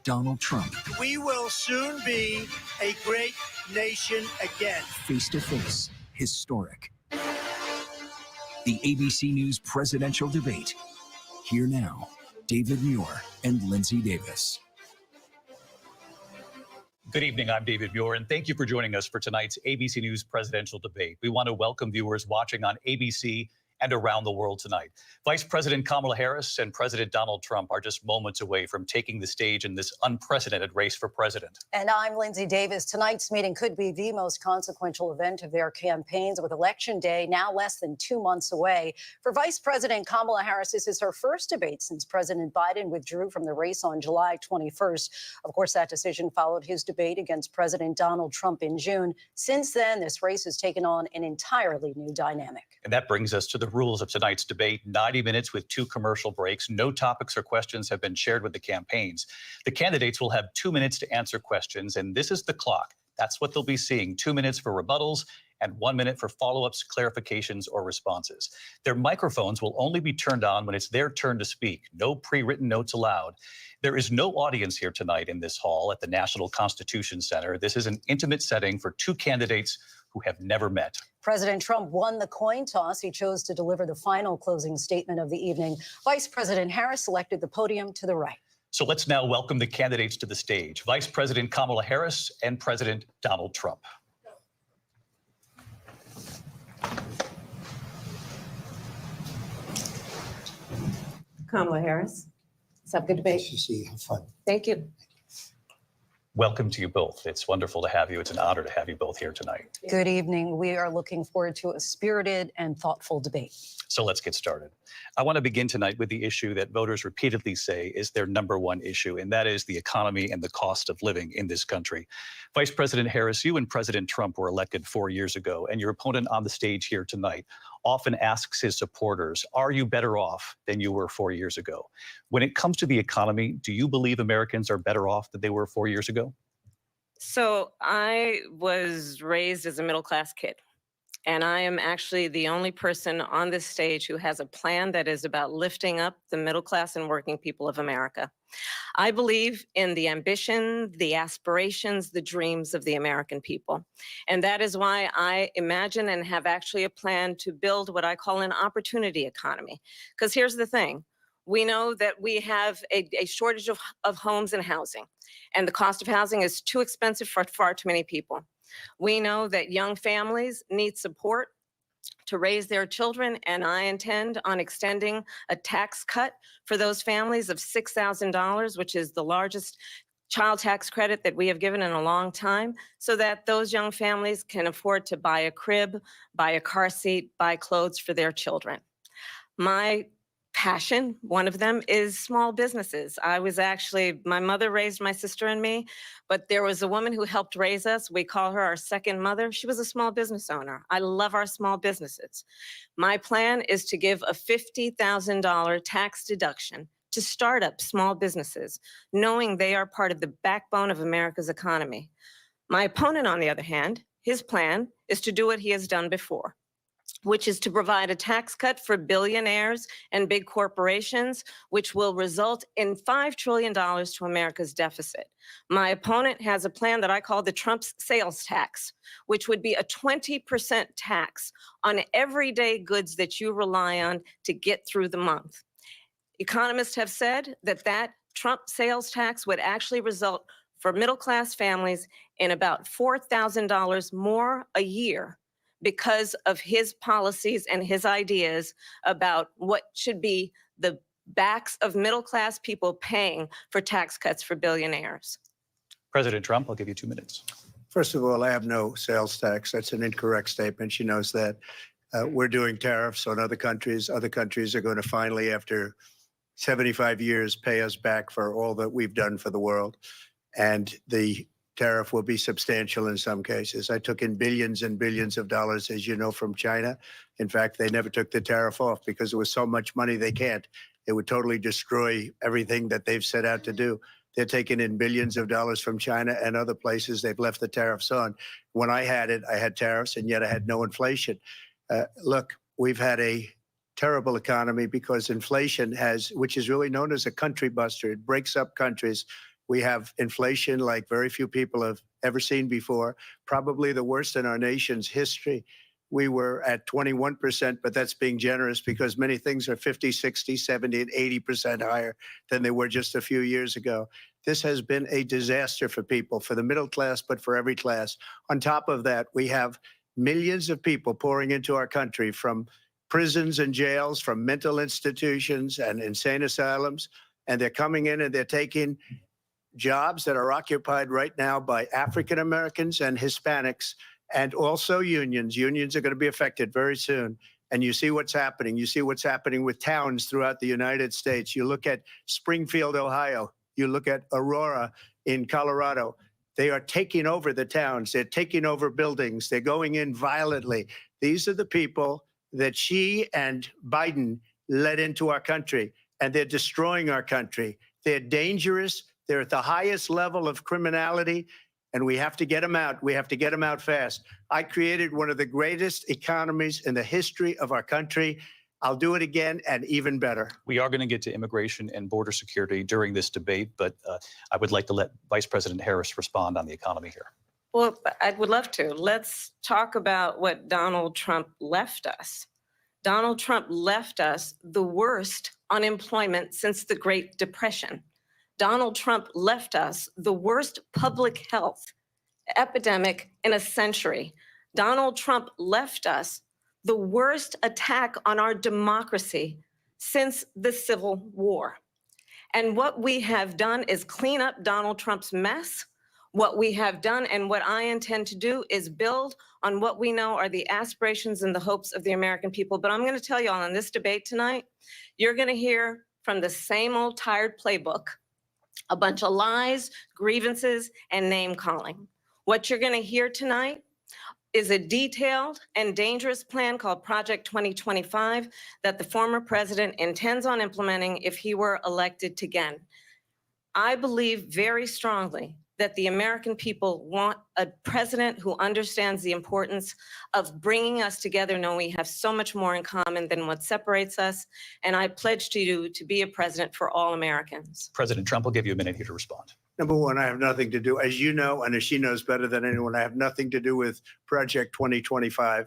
Donald Trump. We will soon be a great nation again. Face to face, historic. The ABC News presidential debate. Here now, David Muir and Lindsay Davis. Good evening, I'm David Muir, and thank you for joining us for tonight's ABC News presidential debate. We want to welcome viewers watching on ABC and around the world tonight. Vice President Kamala Harris and President Donald Trump are just moments away from taking the stage in this unprecedented race for president. And I'm Lindsay Davis. Tonight's meeting could be the most consequential event of their campaigns, with Election Day now less than 2 months away. For Vice President Kamala Harris, this is her first debate since President Biden withdrew from the race on July 21st. Of course, that decision followed his debate against President Donald Trump in June. Since then, this race has taken on an entirely new dynamic. And that brings us to the rules of tonight's debate. 90 minutes with 2 commercial breaks. No topics or questions have been shared with the campaigns. The candidates will have 2 minutes to answer questions, and this is the clock. That's what they'll be seeing. 2 minutes for rebuttals and 1 minute for follow-ups, clarifications, or responses. Their microphones will only be turned on when it's their turn to speak. No pre-written notes allowed. There is no audience here tonight in this hall at the National Constitution Center. This is an intimate setting for 2 candidates who have never met. President Trump won the coin toss. He chose to deliver the final closing statement of the evening. Vice President Harris selected the podium to the right. So let's now welcome the candidates to the stage. Vice President Kamala Harris and President Donald Trump. Kamala Harris. Let's have a good debate. Nice to see you. Have fun. Thank you. Welcome to you both. It's wonderful to have you. It's an honor to have you both here tonight. Good evening. We are looking forward to a spirited and thoughtful debate. So let's get started. I want to begin tonight with the issue that voters repeatedly say is their #1 issue, and that is the economy and the cost of living in this country. Vice President Harris, you and President Trump were elected 4 years ago, and your opponent on the stage here tonight often asks his supporters, are you better off than you were 4 years ago? When it comes to the economy, do you believe Americans are better off than they were 4 years ago? So I was raised as a middle-class kid, and I am actually the only person on this stage who has a plan that is about lifting up the middle class and working people of America. I believe in the ambition, the aspirations, the dreams of the American people. And that is why I imagine and have actually a plan to build what I call an opportunity economy. Because here's the thing. We know that we have a shortage of homes and housing, and the cost of housing is too expensive for far too many people. We know that young families need support to raise their children, and I intend on extending a tax cut for those families of $6,000, which is the largest child tax credit that we have given in a long time, so that those young families can afford to buy a crib, buy a car seat, buy clothes for their children. My passion, one of them, is small businesses. My mother raised my sister and me, but there was a woman who helped raise us. We call her our second mother. She was a small business owner. I love our small businesses. My plan is to give a $50,000 tax deduction to start up small businesses, knowing they are part of the backbone of America's economy. My opponent, on the other hand, his plan is to do what he has done before, which is to provide a tax cut for billionaires and big corporations, which will result in $5 trillion to America's deficit. My opponent has a plan that I call the Trump's sales tax, which would be a 20% tax on everyday goods that you rely on to get through the month. Economists have said that Trump sales tax would actually result for middle-class families in about $4,000 more a year, because of his policies and his ideas about what should be the backs of middle-class people paying for tax cuts for billionaires. President Trump, I'll give you 2 minutes. First of all, I have no sales tax. That's an incorrect statement. She knows that. We're doing tariffs on other countries. Other countries are going to finally, after 75 years, pay us back for all that we've done for the world. And the tariff will be substantial in some cases. I took in billions and billions of dollars, as you know, from China. In fact, they never took the tariff off because there was so much money they can't. It would totally destroy everything that they've set out to do. They're taking in billions of dollars from China and other places. They've left the tariffs on. When I had it, I had tariffs, and yet I had no inflation. Look, we've had a terrible economy because inflation which is really known as a country buster. It breaks up countries. We have inflation like very few people have ever seen before, probably the worst in our nation's history. We were at 21%, but that's being generous because many things are 50, 60, 70, and 80% higher than they were just a few years ago. This has been a disaster for people, for the middle class, but for every class. On top of that, we have millions of people pouring into our country from prisons and jails, from mental institutions and insane asylums, and they're coming in and they're taking jobs that are occupied right now by African Americans and Hispanics, and also unions. Unions are going to be affected very soon. And you see what's happening. You see what's happening with towns throughout the United States. You look at Springfield, Ohio. You look at Aurora in Colorado. They are taking over the towns. They're taking over buildings. They're going in violently. These are the people that Xi and Biden led into our country, and they're destroying our country. They're dangerous. They're at the highest level of criminality, and we have to get them out. We have to get them out fast. I created one of the greatest economies in the history of our country. I'll do it again and even better. We are going to get to immigration and border security during this debate, but I would like to let Vice President Harris respond on the economy here. Well, I would love to. Let's talk about what Donald Trump left us. Donald Trump left us the worst unemployment since the Great Depression. Donald Trump left us the worst public health epidemic in a century. Donald Trump left us the worst attack on our democracy since the Civil War. And what we have done is clean up Donald Trump's mess. What we have done and what I intend to do is build on what we know are the aspirations and the hopes of the American people. But I'm going to tell you all in this debate tonight, you're going to hear from the same old tired playbook, a bunch of lies, grievances, and name calling. What you're going to hear tonight is a detailed and dangerous plan called Project 2025 that the former president intends on implementing if he were elected again. I believe very strongly that the American people want a president who understands the importance of bringing us together, knowing we have so much more in common than what separates us. And I pledge to you to be a president for all Americans. President Trump will give you a minute here to respond. Number one, I have nothing to do, as you know, and as she knows better than anyone, I have nothing to do with Project 2025.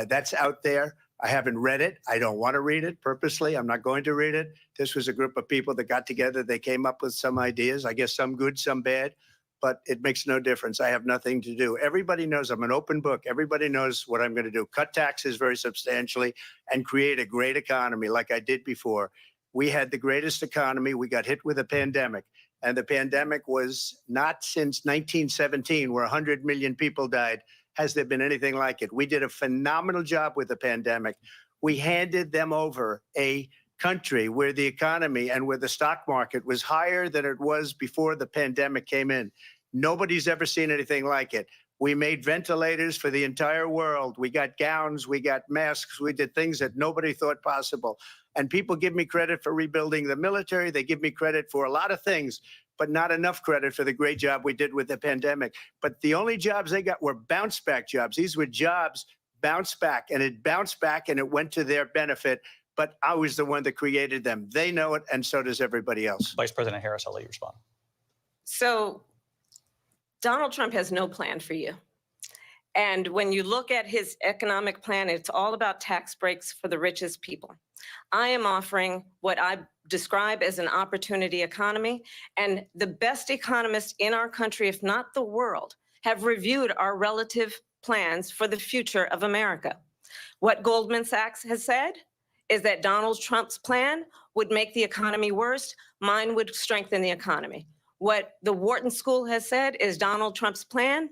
That's out there. I haven't read it. I don't want to read it purposely. I'm not going to read it. This was a group of people that got together. They came up with some ideas, I guess some good, some bad, but it makes no difference. I have nothing to do. Everybody knows I'm an open book. Everybody knows what I'm going to do. Cut taxes very substantially and create a great economy like I did before. We had the greatest economy. We got hit with a pandemic. And the pandemic was not since 1917, where 100 million people died, has there been anything like it. We did a phenomenal job with the pandemic. We handed them over a country where the economy and where the stock market was higher than it was before the pandemic came in. Nobody's ever seen anything like it. We made ventilators for the entire world. We got gowns, we got masks, we did things that nobody thought possible. And people give me credit for rebuilding the military. They give me credit for a lot of things, but not enough credit for the great job we did with the pandemic. But the only jobs they got were bounce back jobs. These were jobs bounced back, and it bounced back and it went to their benefit. But I was the one that created them. They know it, and so does everybody else. Vice President Harris, I'll let you respond. So Donald Trump has no plan for you. And when you look at his economic plan, it's all about tax breaks for the richest people. I am offering what I describe as an opportunity economy. And the best economists in our country, if not the world, have reviewed our relative plans for the future of America. What Goldman Sachs has said is that Donald Trump's plan would make the economy worse. Mine would strengthen the economy. What the Wharton School has said is Donald Trump's plan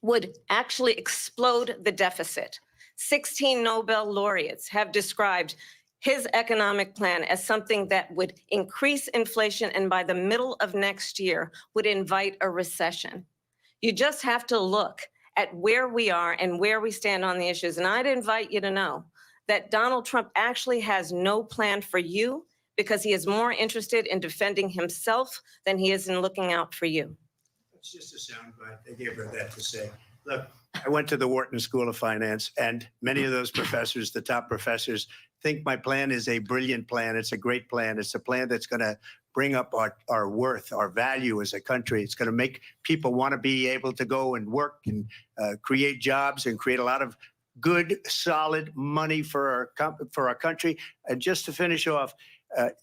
would actually explode the deficit. 16 Nobel laureates have described his economic plan as something that would increase inflation and by the middle of next year would invite a recession. You just have to look at where we are and where we stand on the issues. And I'd invite you to know that Donald Trump actually has no plan for you because he is more interested in defending himself than he is in looking out for you. It's just a soundbite. They gave her that to say. Look, I went to the Wharton School of Finance, and many of those professors, the top professors, think my plan is a brilliant plan. It's a great plan. It's a plan that's going to bring up our worth, our value as a country. It's going to make people want to be able to go and work and create jobs and create a lot of good, solid money for our country. And just to finish off,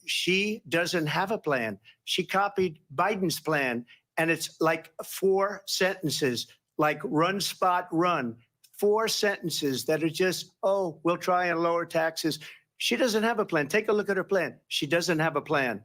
she doesn't have a plan. She copied Biden's plan, and it's like 4 sentences, like run, spot, run. 4 sentences that are just, oh, we'll try and lower taxes. She doesn't have a plan. Take a look at her plan. She doesn't have a plan.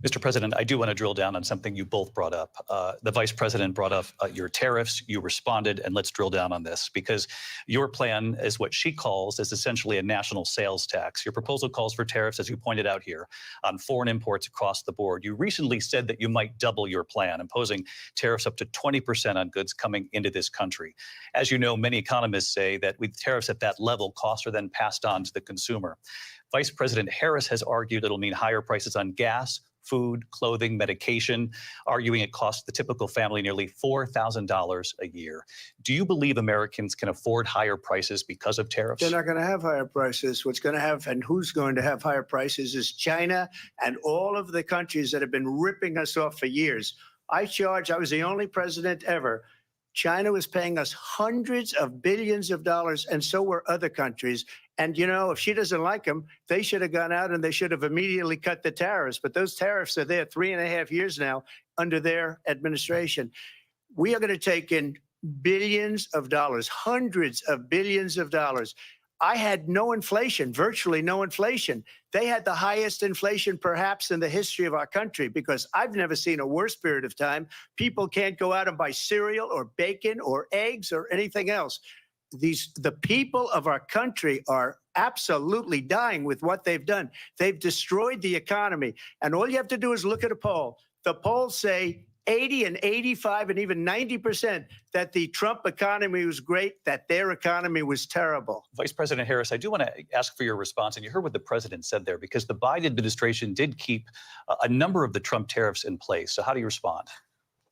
Mr. President, I do want to drill down on something you both brought up. The Vice President brought up your tariffs. You responded, and let's drill down on this because your plan is what she calls is essentially a national sales tax. Your proposal calls for tariffs, as you pointed out here, on foreign imports across the board. You recently said that you might double your plan, imposing tariffs up to 20% on goods coming into this country. As you know, many economists say that with tariffs at that level, costs are then passed on to the consumer. Vice President Harris has argued it'll mean higher prices on gas, food, clothing, medication, arguing it costs the typical family nearly $4,000 a year. Do you believe Americans can afford higher prices because of tariffs? They're not going to have higher prices. What's going to have and who's going to have higher prices is China and all of the countries that have been ripping us off for years. I was the only president ever. China was paying us hundreds of billions of dollars, and so were other countries. And, you know, if she doesn't like them, they should have gone out and they should have immediately cut the tariffs. But those tariffs are there 3.5 years now under their administration. We are going to take in billions of dollars, hundreds of billions of dollars. I had no inflation, virtually no inflation. They had the highest inflation perhaps in the history of our country because I've never seen a worse period of time. People can't go out and buy cereal or bacon or eggs or anything else. The people of our country are absolutely dying with what they've done. They've destroyed the economy. And all you have to do is look at a poll. The polls say 80 and 85 and even 90% that the Trump economy was great, that their economy was terrible. Vice President Harris, I do want to ask for your response, and you heard what the president said there, because the Biden administration did keep a number of the Trump tariffs in place. So how do you respond?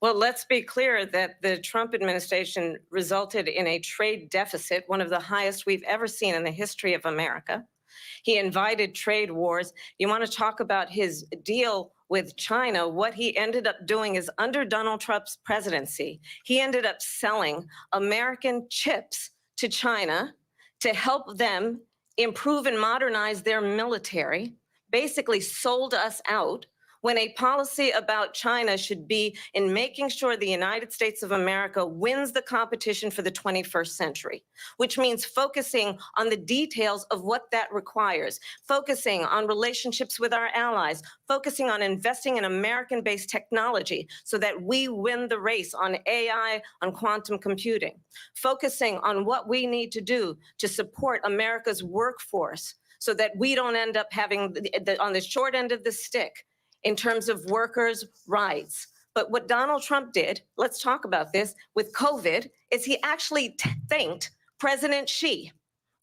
Well, let's be clear that the Trump administration resulted in a trade deficit, one of the highest we've ever seen in the history of America. He invited trade wars. You want to talk about his deal with China? What he ended up doing is under Donald Trump's presidency, he ended up selling American chips to China to help them improve and modernize their military, basically sold us out, when a policy about China should be in making sure the United States of America wins the competition for the 21st century, which means focusing on the details of what that requires, focusing on relationships with our allies, focusing on investing in American-based technology so that we win the race on AI, on quantum computing, focusing on what we need to do to support America's workforce so that we don't end up having on the short end of the stick in terms of workers' rights. But what Donald Trump did, let's talk about this, with COVID, is he actually thanked President Xi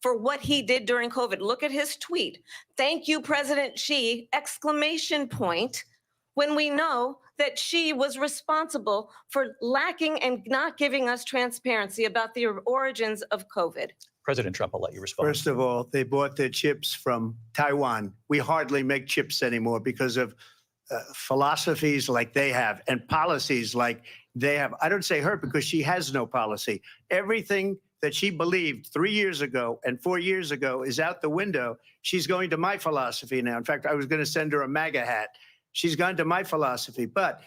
for what he did during COVID. Look at his tweet. Thank you, President Xi, exclamation point, when we know that Xi was responsible for lacking and not giving us transparency about the origins of COVID. President Trump, I'll let you respond. First of all, they bought their chips from Taiwan. We hardly make chips anymore because of philosophies like they have and policies like they have. I don't say her because she has no policy. Everything that she believed 3 years ago and 4 years ago is out the window. She's going to my philosophy now. In fact, I was going to send her a MAGA hat. She's gone to my philosophy. But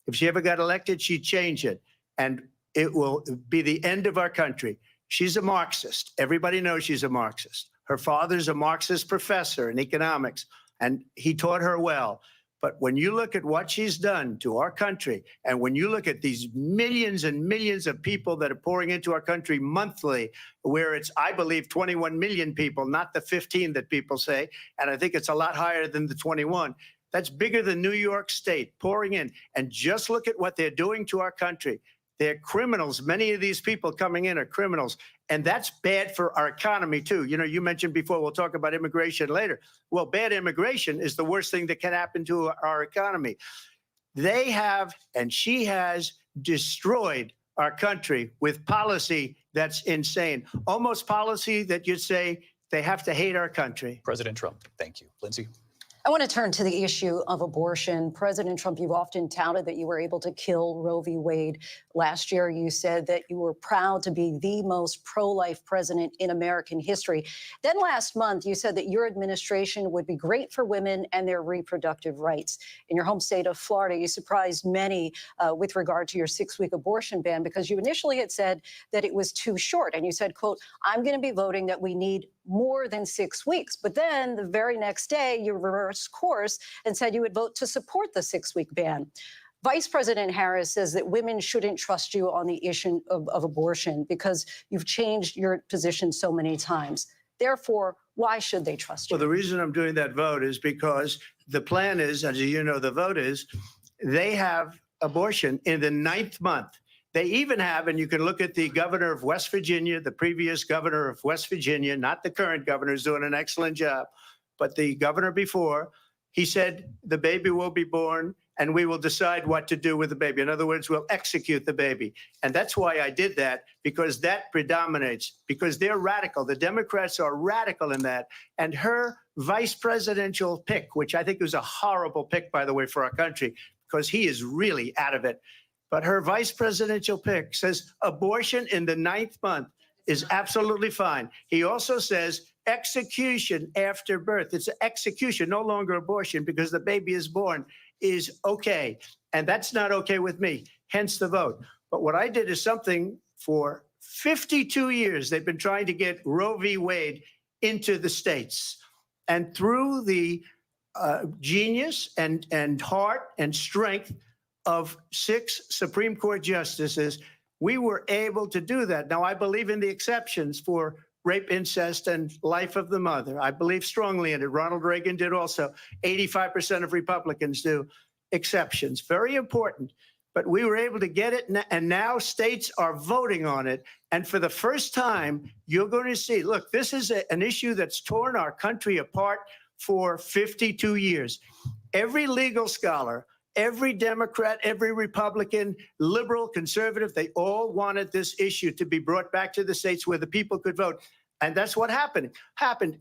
if she ever got elected, she'd change it. And it will be the end of our country. She's a Marxist. Everybody knows she's a Marxist. Her father's a Marxist professor in economics, and he taught her well. But when you look at what she's done to our country, and when you look at these millions and millions of people that are pouring into our country monthly, where it's, I believe, 21 million people, not the 15 that people say, and I think it's a lot higher than the 21. That's bigger than New York State pouring in. And just look at what they're doing to our country. They're criminals. Many of these people coming in are criminals. And that's bad for our economy, too. You know, you mentioned before, we'll talk about immigration later. Well, bad immigration is the worst thing that can happen to our economy. They have, and she has, destroyed our country with policy that's insane. Almost policy that you'd say They have to hate our country. President Trump, thank you. Lindsay? I want to turn to the issue of abortion. President Trump, you've often touted that you were able to kill Roe v. Wade. Last year, you said that you were proud to be the most pro-life president in American history. Then last month, you said that your administration would be great for women and their reproductive rights. In your home state of Florida, you surprised many with regard to your 6-week abortion ban because you initially had said that it was too short. And you said, quote, I'm going to be voting that we need more than 6 weeks. But then the very next day, you reversed course and said you would vote to support the 6-week ban. Vice President Harris says that women shouldn't trust you on the issue of abortion because you've changed your position so many times. Therefore, why should they trust you? Well, the reason I'm doing that vote is because the plan is, as you know, the vote is, they have abortion in the 9th month. They even have, and you can look at the governor of West Virginia, the previous governor of West Virginia, not the current governor, is doing an excellent job, but the governor before, he said the baby will be born and we will decide what to do with the baby. In other words, we'll execute the baby. And that's why I did that, because that predominates, because they're radical. The Democrats are radical in that. And her vice presidential pick, which I think was a horrible pick, by the way, for our country, because he is really out of it. But her vice presidential pick says abortion in the 9th month is absolutely fine. He also says execution after birth. It's execution, no longer abortion, because the baby is born, is okay. And that's not okay with me, hence the vote. But what I did is something for 52 years. They've been trying to get Roe v. Wade into the states. And through the genius and heart and strength of 6 Supreme Court justices, we were able to do that. Now, I believe in the exceptions for rape, incest, and life of the mother. I believe strongly in it. Ronald Reagan did also. 85% of Republicans do. Exceptions, very important. But we were able to get it, and now states are voting on it. And for the first time, you're going to see, look, this is an issue that's torn our country apart for 52 years. Every legal scholar, every Democrat, every Republican, liberal, conservative, they all wanted this issue to be brought back to the states where the people could vote. And that's what happened.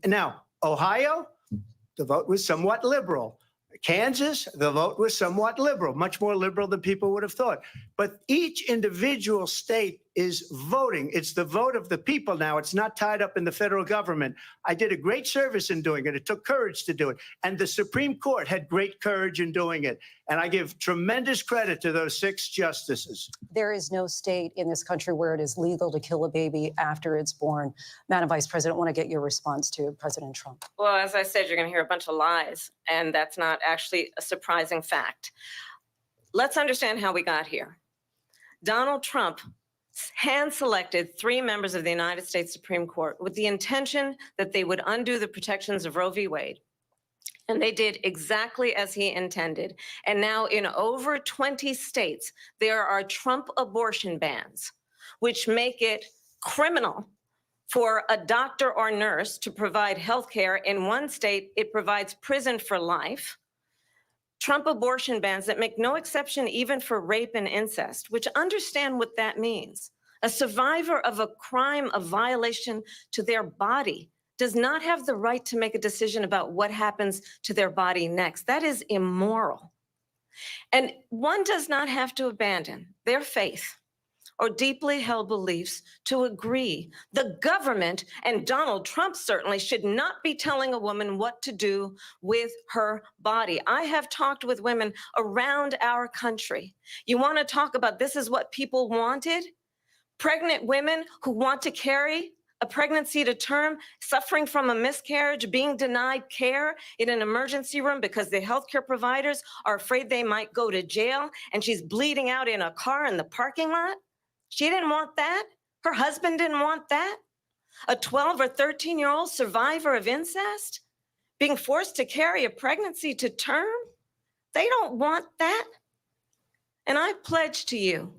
Now, Ohio, the vote was somewhat liberal. Kansas, the vote was somewhat liberal, much more liberal than people would have thought. But each individual state is voting. It's the vote of the people now. It's not tied up in the federal government. I did a great service in doing it. It took courage to do it. And the Supreme Court had great courage in doing it. And I give tremendous credit to those 6 justices. There is no state in this country where it is legal to kill a baby after it's born. Madam Vice President, I want to get your response to President Trump. Well, as I said, you're going to hear a bunch of lies, and that's not actually a surprising fact. Let's understand how we got here. Donald Trump hand-selected 3 members of the United States Supreme Court with the intention that they would undo the protections of Roe v. Wade. And they did exactly as he intended. And now in over 20 states, there are Trump abortion bans, which make it criminal for a doctor or nurse to provide health care. In one state, it provides prison for life. Trump abortion bans that make no exception even for rape and incest, which understand what that means. A survivor of a crime, a violation to their body, does not have the right to make a decision about what happens to their body next. That is immoral. And one does not have to abandon their faith or deeply held beliefs to agree. The government, and Donald Trump certainly, should not be telling a woman what to do with her body. I have talked with women around our country. You want to talk about this is what people wanted? Pregnant women who want to carry a pregnancy to term, suffering from a miscarriage, being denied care in an emergency room because the healthcare providers are afraid they might go to jail, and she's bleeding out in a car in the parking lot. She didn't want that. Her husband didn't want that. A 12 or 13-year-old survivor of incest being forced to carry a pregnancy to term. They don't want that. And I pledge to you,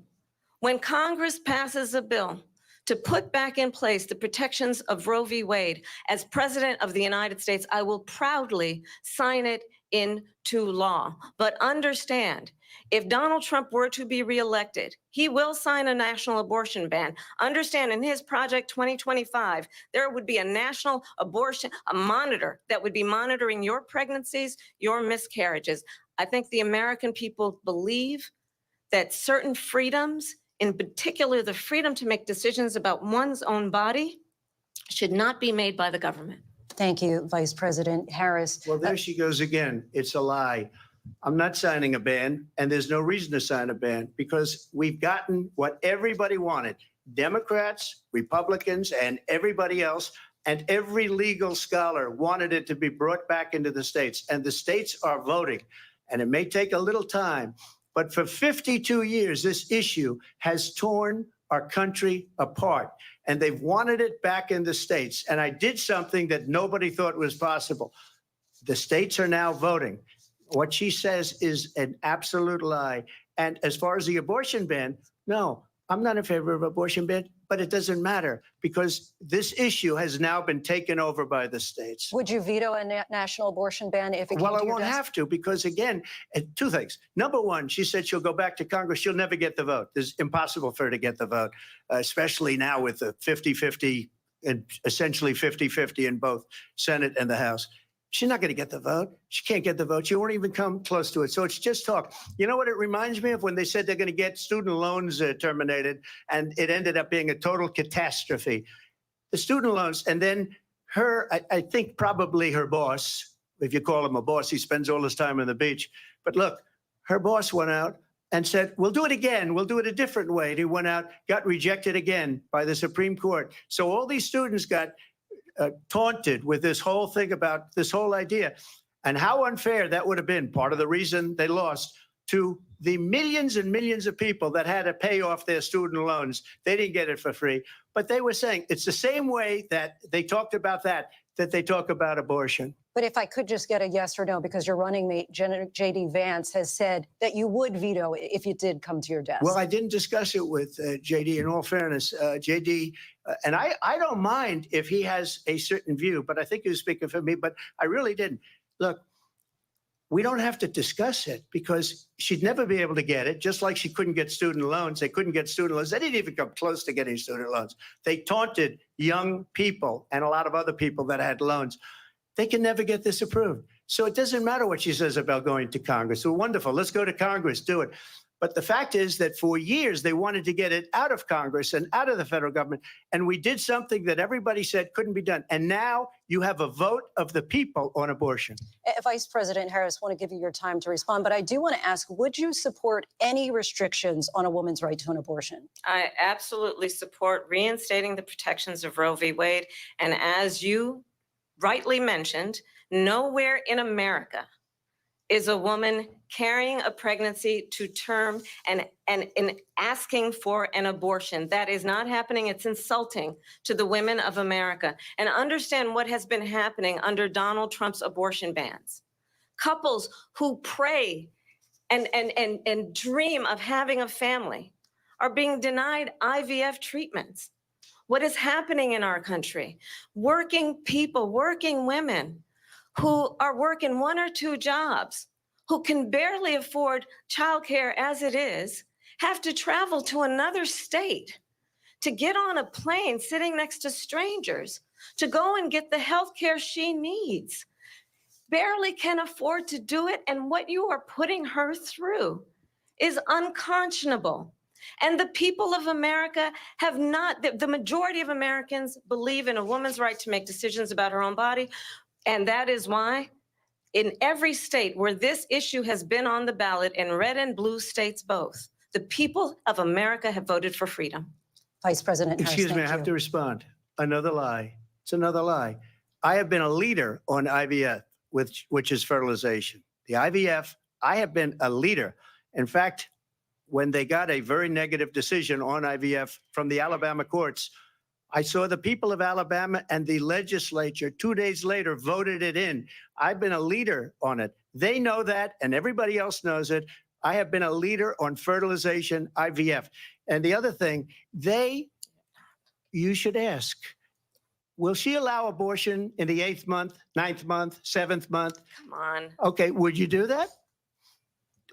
when Congress passes a bill to put back in place the protections of Roe v. Wade. As President of the United States, I will proudly sign it into law. But understand, if Donald Trump were to be reelected, he will sign a national abortion ban. Understand, in his Project 2025, there would be a national abortion, a monitor that would be monitoring your pregnancies, your miscarriages. I think the American people believe that certain freedoms, in particular the freedom to make decisions about one's own body, should not be made by the government. Thank you, Vice President Harris. Well, there she goes again. It's a lie. I'm not signing a ban, and there's no reason to sign a ban because we've gotten what everybody wanted. Democrats, Republicans, and everybody else, and every legal scholar wanted it to be brought back into the states, and the states are voting. And it may take a little time, but for 52 years, this issue has torn our country apart, and they've wanted it back in the states. And I did something that nobody thought was possible. The states are now voting. What she says is an absolute lie. And as far as the abortion ban, no, I'm not in favor of abortion ban, but it doesn't matter because this issue has now been taken over by the states. Would you veto a national abortion ban if it came Well, to I your won't desk? have to because, again, two things. Number one, she said she'll go back to Congress. She'll never get the vote. It's impossible for her to get the vote, especially now with the 50-50 and essentially 50-50 in both Senate and the House. She's not going to get the vote. She can't get the vote. She won't even come close to it. So it's just talk. You know what it reminds me of when they said they're going to get student loans terminated, and it ended up being a total catastrophe. The student loans, and then her, I think probably her boss, if you call him a boss, he spends all his time on the beach. But look, her boss went out and said, we'll do it again. We'll do it a different way. And he went out, got rejected again by the Supreme Court. So all these students got taunted with this whole thing about this whole idea and how unfair that would have been. Part of the reason they lost to the millions and millions of people that had to pay off their student loans. They didn't get it for free, but they were saying it's the same way that they talked about that they talk about abortion. But if I could just get a yes or no, because your running mate, J.D. Vance, has said that you would veto it if it did come to your desk. Well, I didn't discuss it with J.D. In all fairness, J.D., and I don't mind if he has a certain view, but I think he was speaking for me, but I really didn't. Look, we don't have to discuss it because she'd never be able to get it, just like she couldn't get student loans. They couldn't get student loans. They didn't even come close to getting student loans. They taunted young people and a lot of other people that had loans. They can never get this approved. So it doesn't matter what she says about going to Congress. So wonderful. Let's go to Congress, do it. But the fact is that for years, they wanted to get it out of Congress and out of the federal government. And we did something that everybody said couldn't be done. And now you have a vote of the people on abortion. Vice President Harris, I want to give you your time to respond, but I do want to ask, would you support any restrictions on a woman's right to an abortion? I absolutely support reinstating the protections of Roe v. Wade. And as you rightly mentioned, nowhere in America is a woman carrying a pregnancy to term and asking for an abortion. That is not happening. It's insulting to the women of America. And understand what has been happening under Donald Trump's abortion bans. Couples who pray and dream of having a family are being denied IVF treatments. What is happening in our country? Working people, working women who are working 1 or 2 jobs, who can barely afford childcare as it is, have to travel to another state to get on a plane sitting next to strangers to go and get the health care she needs. Barely can afford to do it, and what you are putting her through is unconscionable. And the people of America have not, the majority of Americans believe in a woman's right to make decisions about her own body. And that is why in every state where this issue has been on the ballot, in red and blue states both, the people of America have voted for freedom. Vice President Harris, Excuse me, I thank have you. to respond. Another lie. It's another lie. I have been a leader on IVF, which is fertilization. The IVF, I have been a leader. In fact, when they got a very negative decision on IVF from the Alabama courts, I saw the people of Alabama and the legislature 2 days later voted it in. I've been a leader on it. They know that, and everybody else knows it. I have been a leader on fertilization, IVF. And the other thing, they you should ask, will she allow abortion in the 8th month, 9th month, 7th month? Come on. Okay, would you do that?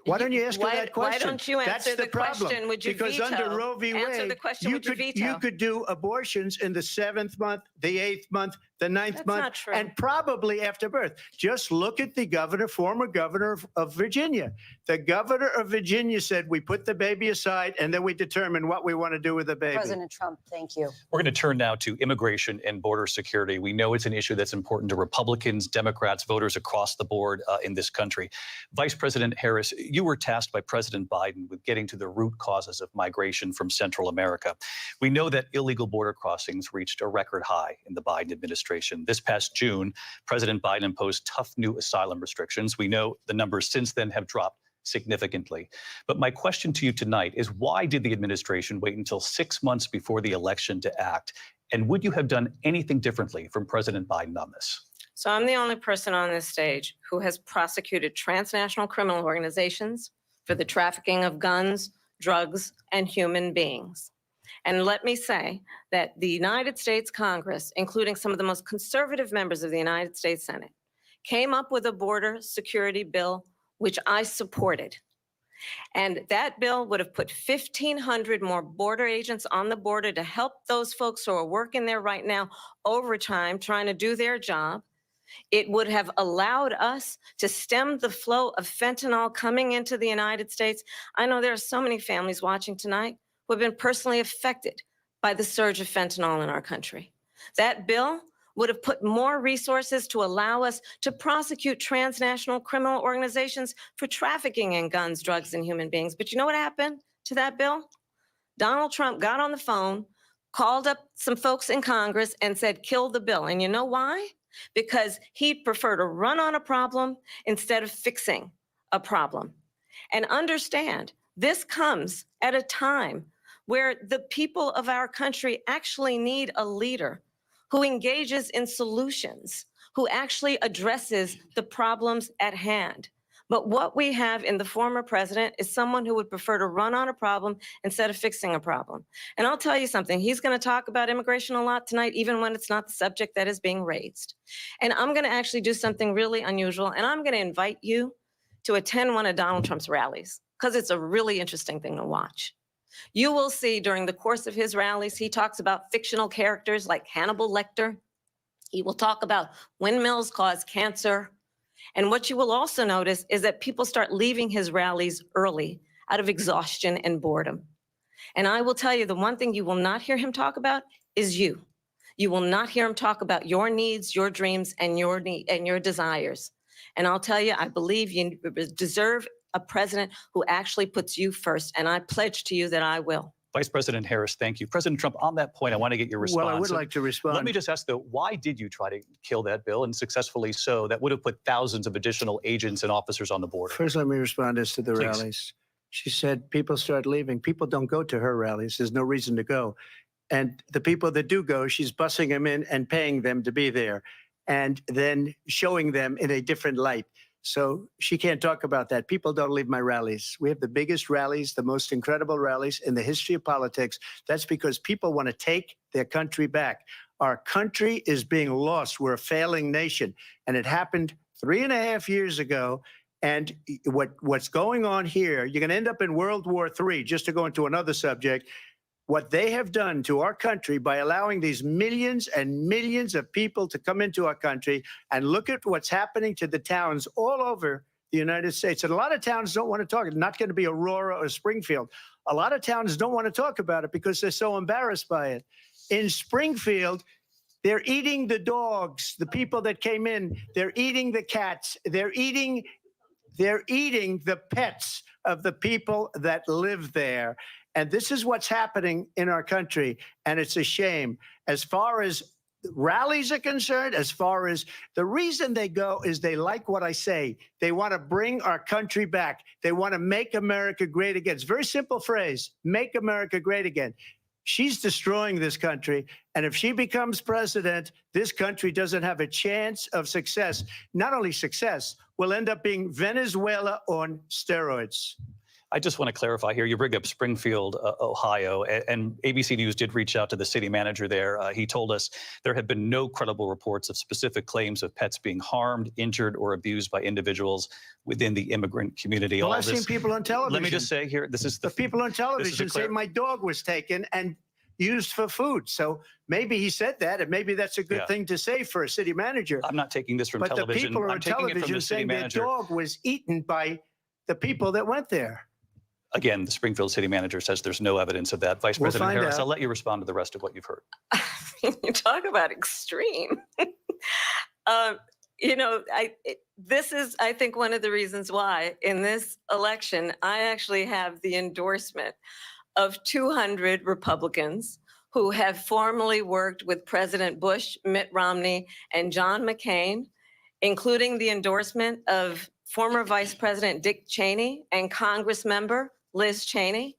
Why don't you ask her Why- that why question? don't you answer That's the problem. question? Would you because veto? under Roe v. Answer Wade, the question, would you veto? you could do abortions in the 7th month, the 8th month, the 9th That's month, not true. and probably after birth. Just look at the former governor of Virginia. The governor of Virginia said, we put the baby aside and then we determine what we want to do with the baby. President Trump, thank you. We're going to turn now to immigration and border security. We know it's an issue that's important to Republicans, Democrats, voters across the board in this country. Vice President Harris, you were tasked by President Biden with getting to the root causes of migration from Central America. We know that illegal border crossings reached a record high in the Biden administration. This past June, President Biden imposed tough new asylum restrictions. We know the numbers since then have dropped significantly. But my question to you tonight is, why did the administration wait until 6 months before the election to act? And would you have done anything differently from President Biden on this? So I'm the only person on this stage who has prosecuted transnational criminal organizations for the trafficking of guns, drugs, and human beings. And let me say that the United States Congress, including some of the most conservative members of the United States Senate, came up with a border security bill, which I supported. And that bill would have put 1,500 more border agents on the border to help those folks who are working there right now overtime, trying to do their job. It would have allowed us to stem the flow of fentanyl coming into the United States. I know there are so many families watching tonight who have been personally affected by the surge of fentanyl in our country. That bill would have put more resources to allow us to prosecute transnational criminal organizations for trafficking in guns, drugs, and human beings. But you know what happened to that bill? Donald Trump got on the phone, called up some folks in Congress, and said, kill the bill. And you know why? Because he'd prefer to run on a problem instead of fixing a problem. And understand, this comes at a time where the people of our country actually need a leader who engages in solutions, who actually addresses the problems at hand. But what we have in the former president is someone who would prefer to run on a problem instead of fixing a problem. And I'll tell you something, he's going to talk about immigration a lot tonight, even when it's not the subject that is being raised. And I'm going to actually do something really unusual, and I'm going to invite you to attend one of Donald Trump's rallies, because it's a really interesting thing to watch. You will see during the course of his rallies, he talks about fictional characters like Hannibal Lecter. He will talk about windmills cause cancer. And what you will also notice is that people start leaving his rallies early out of exhaustion and boredom. And I will tell you, the one thing you will not hear him talk about is you. You will not hear him talk about your needs, your dreams, and your desires. And I'll tell you, I believe you deserve a president who actually puts you first. And I pledge to you that I will. Vice President Harris, thank you. President Trump, on that point, I want to get your response. Well, I would like to respond. Let me just ask, though, why did you try to kill that bill, and successfully so? That would have put thousands of additional agents and officers on the border. First, let me respond as to the Please. rallies. She said people start leaving. People don't go to her rallies. There's no reason to go. And the people that do go, she's bussing them in and paying them to be there, and then showing them in a different light. So she can't talk about that. People don't leave my rallies. We have the biggest rallies, the most incredible rallies in the history of politics. That's because people want to take their country back. Our country is being lost. We're a failing nation. And it happened 3.5 years ago. And what's going on here, you're going to end up in World War III, just to go into another subject. What they have done to our country by allowing these millions and millions of people to come into our country, and look at what's happening to the towns all over the United States. And a lot of towns don't want to talk. It's not going to be Aurora or Springfield. A lot of towns don't want to talk about it because they're so embarrassed by it. In Springfield, they're eating the dogs, the people that came in. They're eating the cats. They're eating the pets of the people that live there. And this is what's happening in our country, and it's a shame. As far as rallies are concerned, as far as the reason they go is they like what I say. They want to bring our country back. They want to make America great again. It's a very simple phrase, make America great again. She's destroying this country, and if she becomes president, this country doesn't have a chance of success. Not only success, we'll end up being Venezuela on steroids. I just want to clarify here. You bring up Springfield, Ohio, and ABC News did reach out to the city manager there. He told us there have been no credible reports of specific claims of pets being harmed, injured, or abused by individuals within the immigrant community. Well, I've seen people on television. Let me just say here, this is the people on television say my dog was taken and used for food. So maybe he said that, and maybe that's a good thing to say for a city manager. I'm not taking this from but television. The people I'm on taking it from television the city saying manager. their dog was eaten by the people that went there. Again, the Springfield city manager says there's no evidence of that. Vice President Harris, I'll let you respond to the rest of what you've heard. You talk about extreme. This is, I think, one of the reasons why in this election, I actually have the endorsement of 200 Republicans who have formally worked with President Bush, Mitt Romney, and John McCain, including the endorsement of former Vice President Dick Cheney and Congress member Liz Cheney.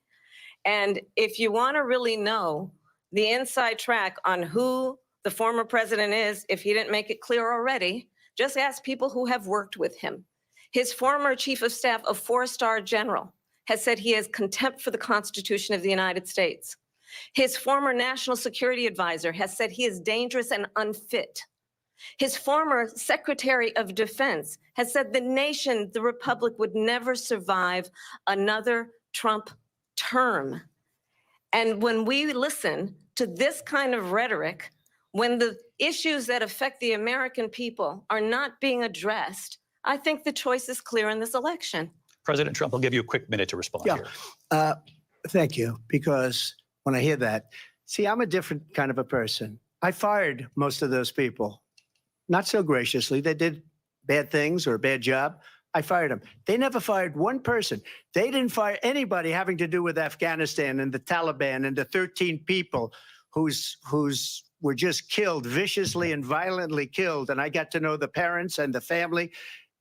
And if you want to really know the inside track on who the former president is, if he didn't make it clear already, just ask people who have worked with him. His former chief of staff, a 4-star general, has said he has contempt for the Constitution of the United States. His former national security advisor has said he is dangerous and unfit. His former Secretary of Defense has said the nation, the republic, would never survive another Trump term. And when we listen to this kind of rhetoric, when the issues that affect the American people are not being addressed, I think the choice is clear in this election. President Trump, I'll give you a quick minute to respond here. Thank you, because when I hear that, see, I'm a different kind of a person. I fired most of those people. Not so graciously. They did bad things or a bad job. I fired them. They never fired one person. They didn't fire anybody having to do with Afghanistan and the Taliban and the 13 people whose were just killed, viciously and violently killed. And I got to know the parents and the family.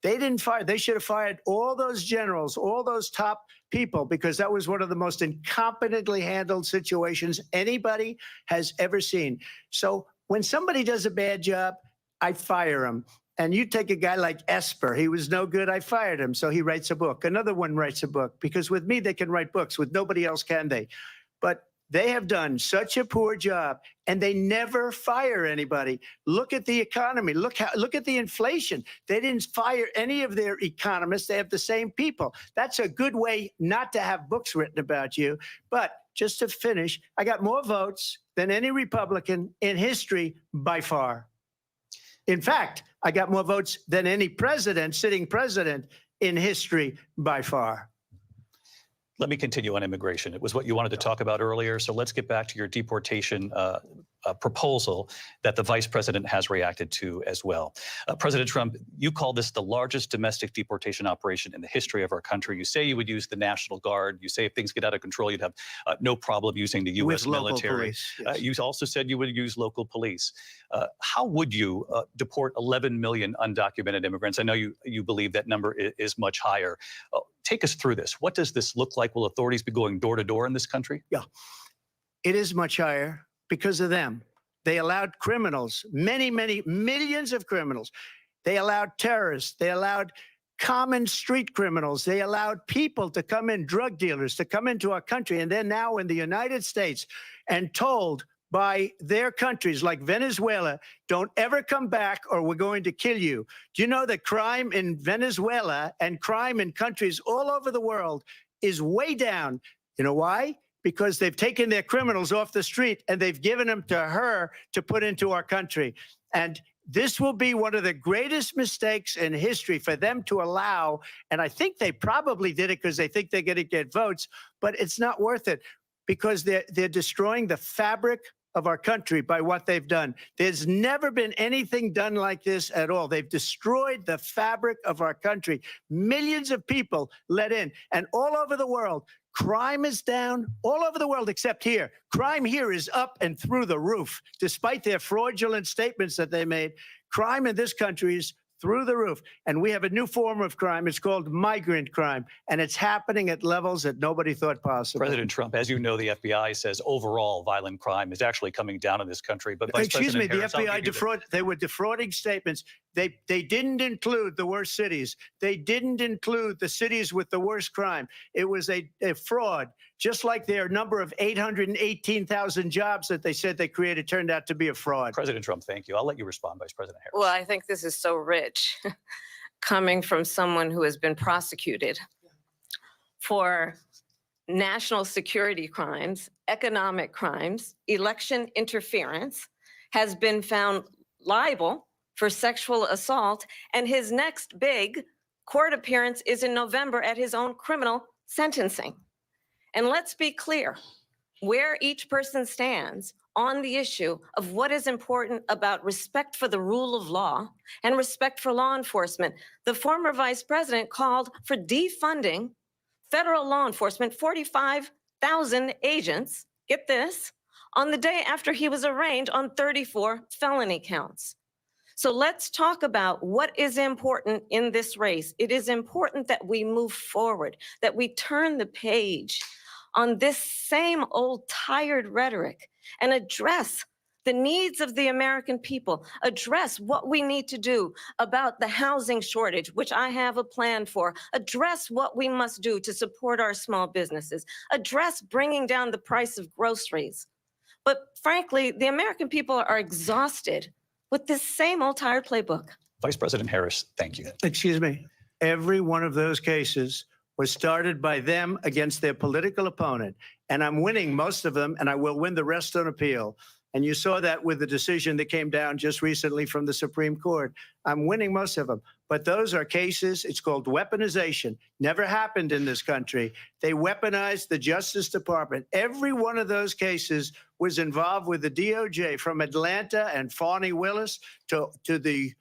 They didn't fire. They should have fired all those generals, all those top people, because that was one of the most incompetently handled situations anybody has ever seen. So when somebody does a bad job, I fire him. And you take a guy like Esper, he was no good, I fired him. So he writes a book. Another one writes a book, because with me, they can write books. With nobody else can they? But they have done such a poor job, and they never fire anybody. Look at the economy. Look at the inflation. They didn't fire any of their economists. They have the same people. That's a good way not to have books written about you. But just to finish, I got more votes than any Republican in history by far. In fact, I got more votes than any president, sitting president in history by far. Let me continue on immigration. It was what you wanted to talk about earlier. So let's get back to your deportation proposal that the vice president has reacted to as well. President Trump, you call this the largest domestic deportation operation in the history of our country. You say you would use the National Guard. You say if things get out of control, you'd have no problem using the U.S. military. Police, yes. You also said you would use local police. How would you deport 11 million undocumented immigrants? I know you believe that number is much higher. Take us through this. What does this look like? Will authorities be going door to door in this country? Yeah, it is much higher because of them. They allowed criminals, many, many millions of criminals. They allowed terrorists. They allowed common street criminals. They allowed people to come in, drug dealers, to come into our country. And they're now in the United States and told by their countries like Venezuela, don't ever come back or we're going to kill you. Do you know that crime in Venezuela and crime in countries all over the world is way down? You know why? Because they've taken their criminals off the street and they've given them to her to put into our country. And this will be one of the greatest mistakes in history for them to allow. And I think they probably did it because they think they're going to get votes, but it's not worth it because they're destroying the fabric of our country by what they've done. There's never been anything done like this at all. They've destroyed the fabric of our country. Millions of people let in, and all over the world, crime is down all over the world except here. Crime here is up and through the roof. Despite their fraudulent statements that they made, crime in this country is through the roof. And we have a new form of crime. It's called migrant crime. And it's happening at levels that nobody thought possible. President Trump, as you know, the FBI says overall violent crime is actually coming down in this country. But Vice Excuse President me, Harris, the FBI they were defrauding statements. They didn't include the worst cities. They didn't include the cities with the worst crime. It was a fraud, just like their number of 818,000 jobs that they said they created turned out to be a fraud. President Trump, thank you. I'll let you respond, Vice President Harris. Well, I think this is so rich coming from someone who has been prosecuted for national security crimes, economic crimes, election interference, has been found liable for sexual assault, and his next big court appearance is in November at his own criminal sentencing. And let's be clear where each person stands on the issue of what is important about respect for the rule of law and respect for law enforcement. The former vice president called for defunding federal law enforcement, 45,000 agents, get this, on the day after he was arraigned on 34 felony counts. So let's talk about what is important in this race. It is important that we move forward, that we turn the page on this same old tired rhetoric and address the needs of the American people, address what we need to do about the housing shortage, which I have a plan for, address what we must do to support our small businesses, address bringing down the price of groceries. But frankly, the American people are exhausted with this same old tired playbook. Vice President Harris, thank you. Excuse me. Every one of those cases was started by them against their political opponent. And I'm winning most of them, and I will win the rest on appeal. And you saw that with the decision that came down just recently from the Supreme Court. I'm winning most of them. But those are cases, it's called weaponization. Never happened in this country. They weaponized the Justice Department. Every one of those cases was involved with the DOJ, from Atlanta and Fani Willis to the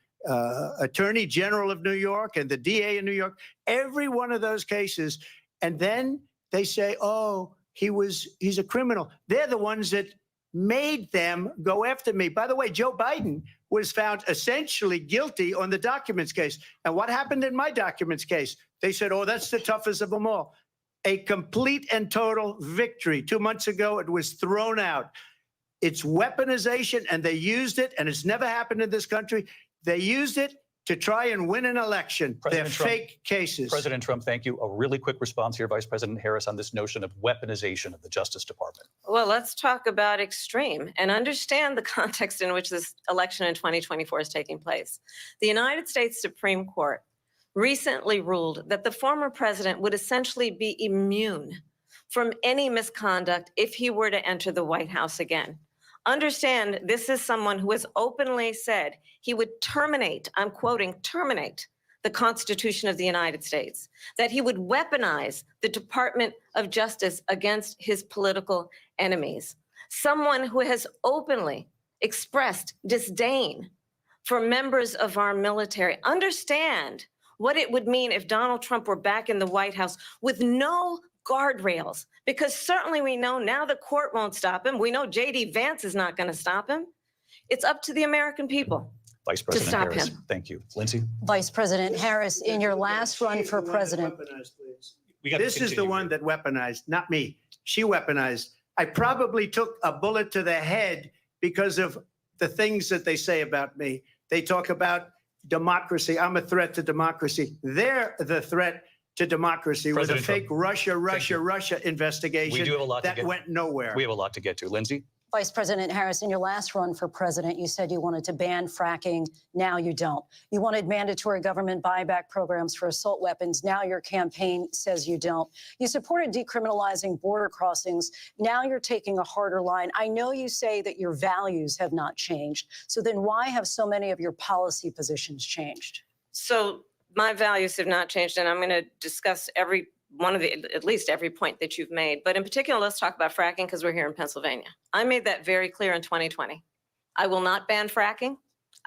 Attorney General of New York and the DA in New York. Every one of those cases. And then they say, oh, he's a criminal. They're the ones that made them go after me. By the way, Joe Biden was found essentially guilty on the documents case. And what happened in my documents case? They said, oh, that's the toughest of them all. A complete and total victory. 2 months ago, it was thrown out. It's weaponization, and they used it, and it's never happened in this country. They used it to try and win an election. They're fake cases. President Trump, thank you. A really quick response here, Vice President Harris, on this notion of weaponization of the Justice Department. Well, let's talk about extreme and understand the context in which this election in 2024 is taking place. The United States Supreme Court recently ruled that the former president would essentially be immune from any misconduct if he were to enter the White House again. Understand, this is someone who has openly said he would terminate, I'm quoting, terminate the Constitution of the United States, that he would weaponize the Department of Justice against his political enemies. Someone who has openly expressed disdain for members of our military. Understand what it would mean if Donald Trump were back in the White House with no guardrails, because certainly we know now the court won't stop him. We know J.D. Vance is not going to stop him. It's up to the American people. Vice President to stop Harris, him. Thank you. Lindsay? Vice President Harris, in your last run for president. This is the one that weaponized, not me. She weaponized. I probably took a bullet to the head because of the things that they say about me. They talk about democracy. I'm a threat to democracy. They're the threat to democracy with a fake Russia investigation that went nowhere. We have a lot to get to. Lindsay? Vice President Harris, in your last run for president, you said you wanted to ban fracking. Now you don't. You wanted mandatory government buyback programs for assault weapons. Now your campaign says you don't. You supported decriminalizing border crossings. Now you're taking a harder line. I know you say that your values have not changed. So then why have so many of your policy positions changed? So my values have not changed, and I'm going to discuss at least every point that you've made. But in particular, let's talk about fracking, because we're here in Pennsylvania. I made that very clear in 2020. I will not ban fracking.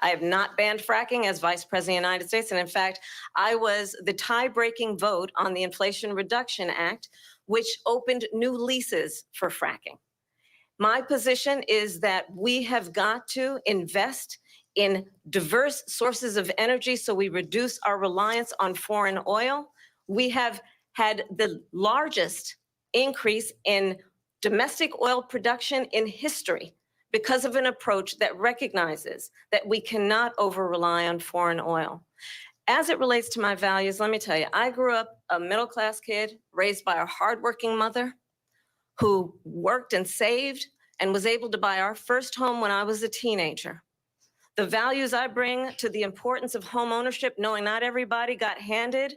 I have not banned fracking as Vice President of the United States. And in fact, I was the tie-breaking vote on the Inflation Reduction Act, which opened new leases for fracking. My position is that we have got to invest in diverse sources of energy so we reduce our reliance on foreign oil. We have had the largest increase in domestic oil production in history because of an approach that recognizes that we cannot over-rely on foreign oil. As it relates to my values, let me tell you, I grew up a middle-class kid raised by a hardworking mother who worked and saved and was able to buy our first home when I was a teenager. The values I bring to the importance of home ownership, knowing not everybody got handed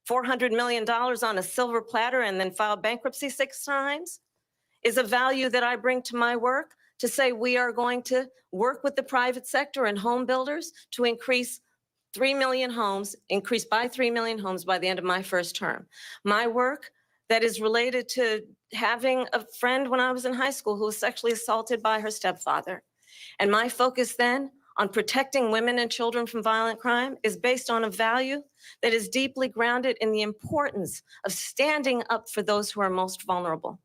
$400 million on a silver platter and then filed bankruptcy 6 times, is a value that I bring to my work to say we are going to work with the private sector and home builders to increase 3 million homes, increase by 3 million homes by the end of my first term. My work that is related to having a friend when I was in high school who was sexually assaulted by her stepfather. And my focus then on protecting women and children from violent crime is based on a value that is deeply grounded in the importance of standing up for those who are most vulnerable.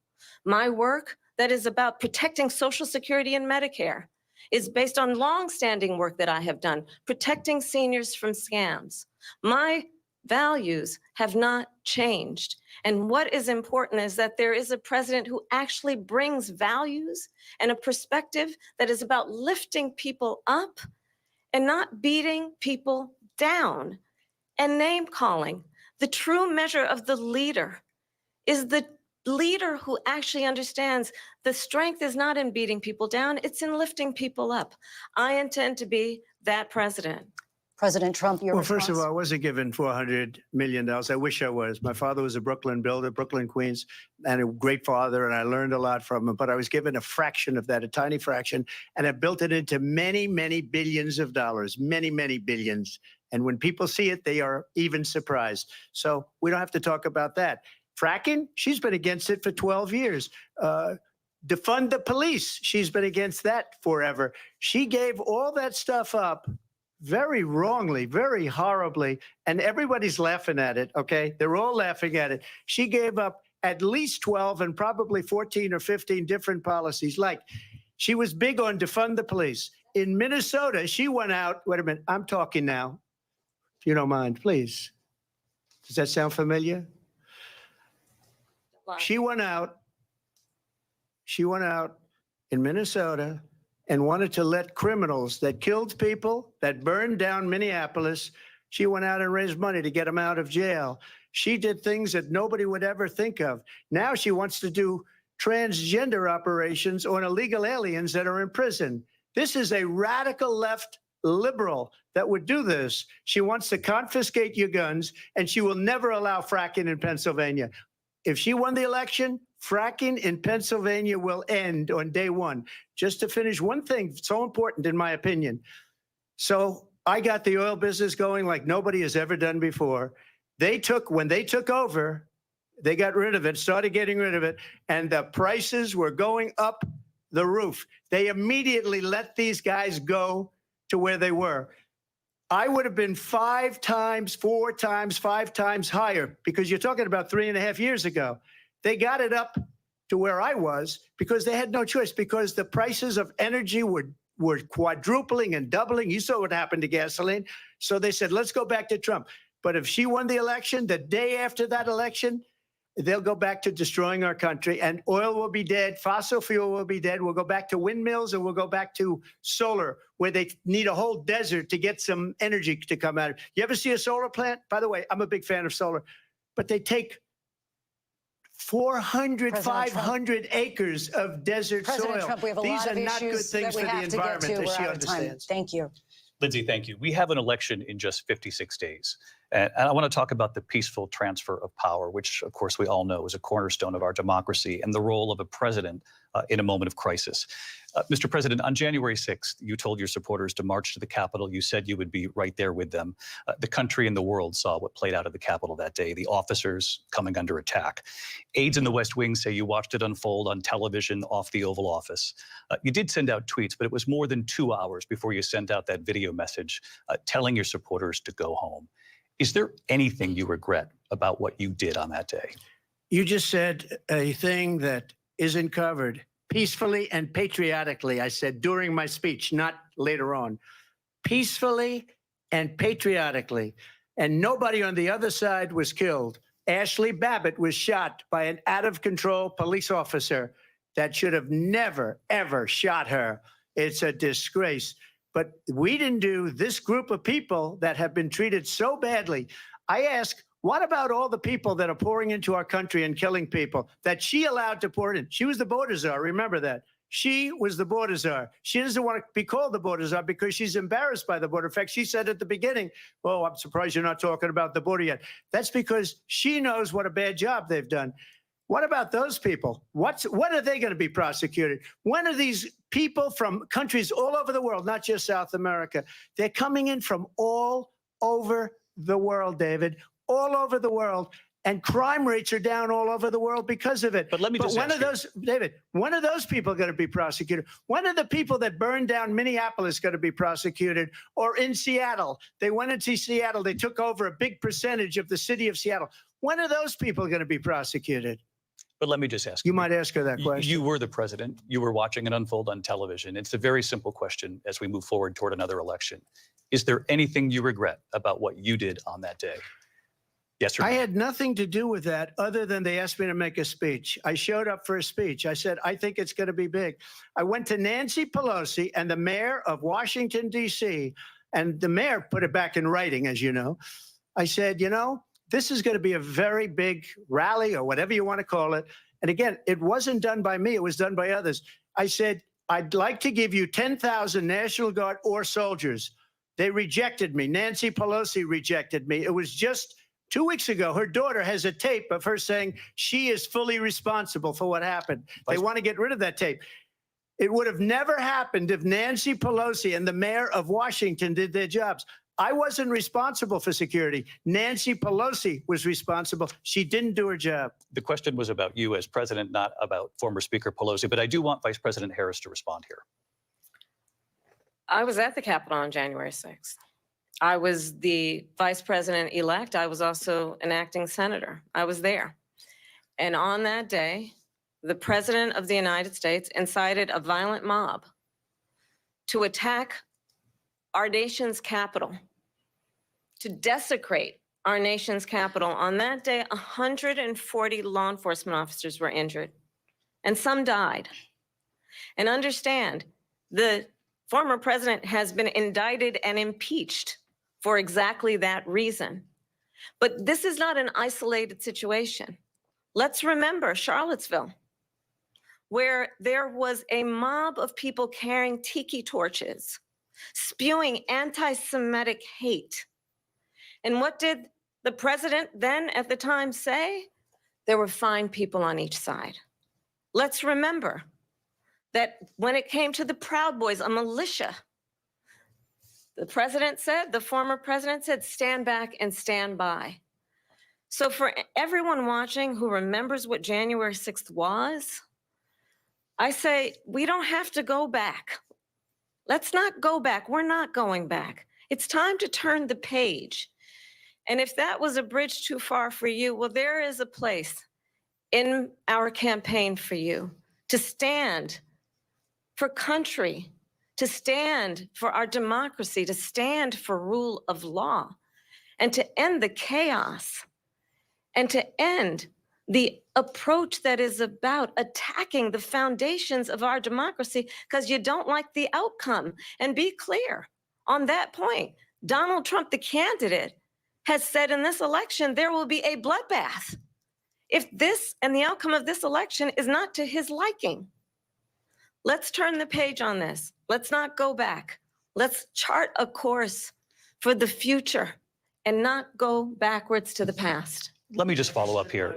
My work that is about protecting Social Security and Medicare is based on longstanding work that I have done, protecting seniors from scams. My values have not changed. And what is important is that there is a president who actually brings values and a perspective that is about lifting people up and not beating people down and name calling. The true measure of the leader is the leader who actually understands the strength is not in beating people down, it's in lifting people up. I intend to be that president. President Trump, your Well, response? first of all, I wasn't given $400 million. I wish I was. My father was a Brooklyn builder, Brooklyn, Queens, and a great father, and I learned a lot from him. But I was given a fraction of that, a tiny fraction, and I built it into many, many billions of dollars, many, many billions. And when people see it, they are even surprised. So we don't have to talk about that. Fracking, she's been against it for 12 years. Defund the police, she's been against that forever. She gave all that stuff up very wrongly, very horribly, and everybody's laughing at it, okay? They're all laughing at it. She gave up at least 12 and probably 14 or 15 different policies. Like, she was big on defund the police. In Minnesota, she went out, wait a minute, I'm talking now, if you don't mind, please. Does that sound familiar? She went out in Minnesota and wanted to let criminals that killed people, that burned down Minneapolis, she went out and raised money to get them out of jail. She did things that nobody would ever think of. Now she wants to do transgender operations on illegal aliens that are in prison. This is a radical left liberal that would do this. She wants to confiscate your guns, and she will never allow fracking in Pennsylvania. If she won the election, fracking in Pennsylvania will end on day one. Just to finish, one thing so important in my opinion. So I got the oil business going like nobody has ever done before. When they took over, they got rid of it, started getting rid of it, and the prices were going up the roof. They immediately let these guys go to where they were. I would have been 5 times, 4 times, 5 times higher, because you're talking about 3.5 years ago. They got it up to where I was because they had no choice, because the prices of energy were quadrupling and doubling. You saw what happened to gasoline. So they said, let's go back to Trump. But if she won the election, the day after that election, they'll go back to destroying our country, and oil will be dead. Fossil fuel will be dead. We'll go back to windmills, and we'll go back to solar, where they need a whole desert to get some energy to come out. You ever see a solar plant? By the way, I'm a big fan of solar, but they take 400, 500 acres of desert President soil. Trump, we have a These lot are of not good issues things that we for the have to get to. environment that We're she out of time. understands. Thank you. Lindsay, thank you. We have an election in just 56 days. And I want to talk about the peaceful transfer of power, which, of course, we all know is a cornerstone of our democracy, and the role of a president in a moment of crisis. Mr. President, on January 6th, you told your supporters to march to the Capitol. You said you would be right there with them. The country and the world saw what played out at the Capitol that day, the officers coming under attack. Aides in the West Wing say you watched it unfold on television off the Oval Office. You did send out tweets, but it was more than 2 hours before you sent out that video message telling your supporters to go home. Is there anything you regret about what you did on that day? You just said a thing that isn't covered. Peacefully and patriotically, I said during my speech, not later on. peacefully and patriotically. And nobody on the other side was killed. Ashley Babbitt was shot by an out-of-control police officer that should have never, ever shot her. It's a disgrace. But we didn't do this group of people that have been treated so badly. I ask, what about all the people that are pouring into our country and killing people that she allowed to pour in? She was the border czar. Remember that. She was the border czar. She doesn't want to be called the border czar because she's embarrassed by the border. In fact, she said at the beginning, oh, I'm surprised you're not talking about the border yet. That's because she knows what a bad job they've done. What about those people? When are they going to be prosecuted? When are these people from countries all over the world, not just South America? They're coming in from all over the world, David, all over the world. And crime rates are down all over the world because of it. But let me just when are those, David, when are those people going to be prosecuted? When are the people that burned down Minneapolis going to be prosecuted? Or in Seattle? They went into Seattle. They took over a big percentage of the city of Seattle. When are those people going to be prosecuted? But let me just ask you. Might ask her that question. You were the president. You were watching it unfold on television. It's a very simple question as we move forward toward another election. Is there anything you regret about what you did on that day? Yes or no? I had nothing to do with that other than they asked me to make a speech. I showed up for a speech. I said, I think it's going to be big. I went to Nancy Pelosi and the mayor of Washington, D.C., and the mayor put it back in writing, as you know. I said, you know, this is going to be a very big rally or whatever you want to call it. And again, it wasn't done by me. It was done by others. I said, I'd like to give you 10,000 National Guard or soldiers. They rejected me. Nancy Pelosi rejected me. It was just 2 weeks ago. Her daughter has a tape of her saying she is fully responsible for what happened. They want to get rid of that tape. It would have never happened if Nancy Pelosi and the mayor of Washington did their jobs. I wasn't responsible for security. Nancy Pelosi was responsible. She didn't do her job. The question was about you as president, not about former Speaker Pelosi, but I do want Vice President Harris to respond here. I was at the Capitol on January 6th. I was the vice president-elect. I was also an acting senator. I was there. And on that day, the president of the United States incited a violent mob to attack our nation's capital, to desecrate our nation's capital. On that day, 140 law enforcement officers were injured, and some died. And understand, the former president has been indicted and impeached for exactly that reason. But this is not an isolated situation. Let's remember Charlottesville, where there was a mob of people carrying tiki torches, spewing anti-Semitic hate. And what did the president then at the time say? There were fine people on each side. Let's remember that when it came to the Proud Boys, a militia, the president said, the former president said, stand back and stand by. So for everyone watching who remembers what January 6th was, I say, we don't have to go back. Let's not go back. We're not going back. It's time to turn the page. And if that was a bridge too far for you, well, there is a place in our campaign for you to stand for country, to stand for our democracy, to stand for rule of law, and to end the chaos, and to end the approach that is about attacking the foundations of our democracy because you don't like the outcome. And be clear on that point. Donald Trump, the candidate, has said in this election there will be a bloodbath if this and the outcome of this election is not to his liking. Let's turn the page on this. Let's not go back. Let's chart a course for the future and not go backwards to the past. Let me just follow up here.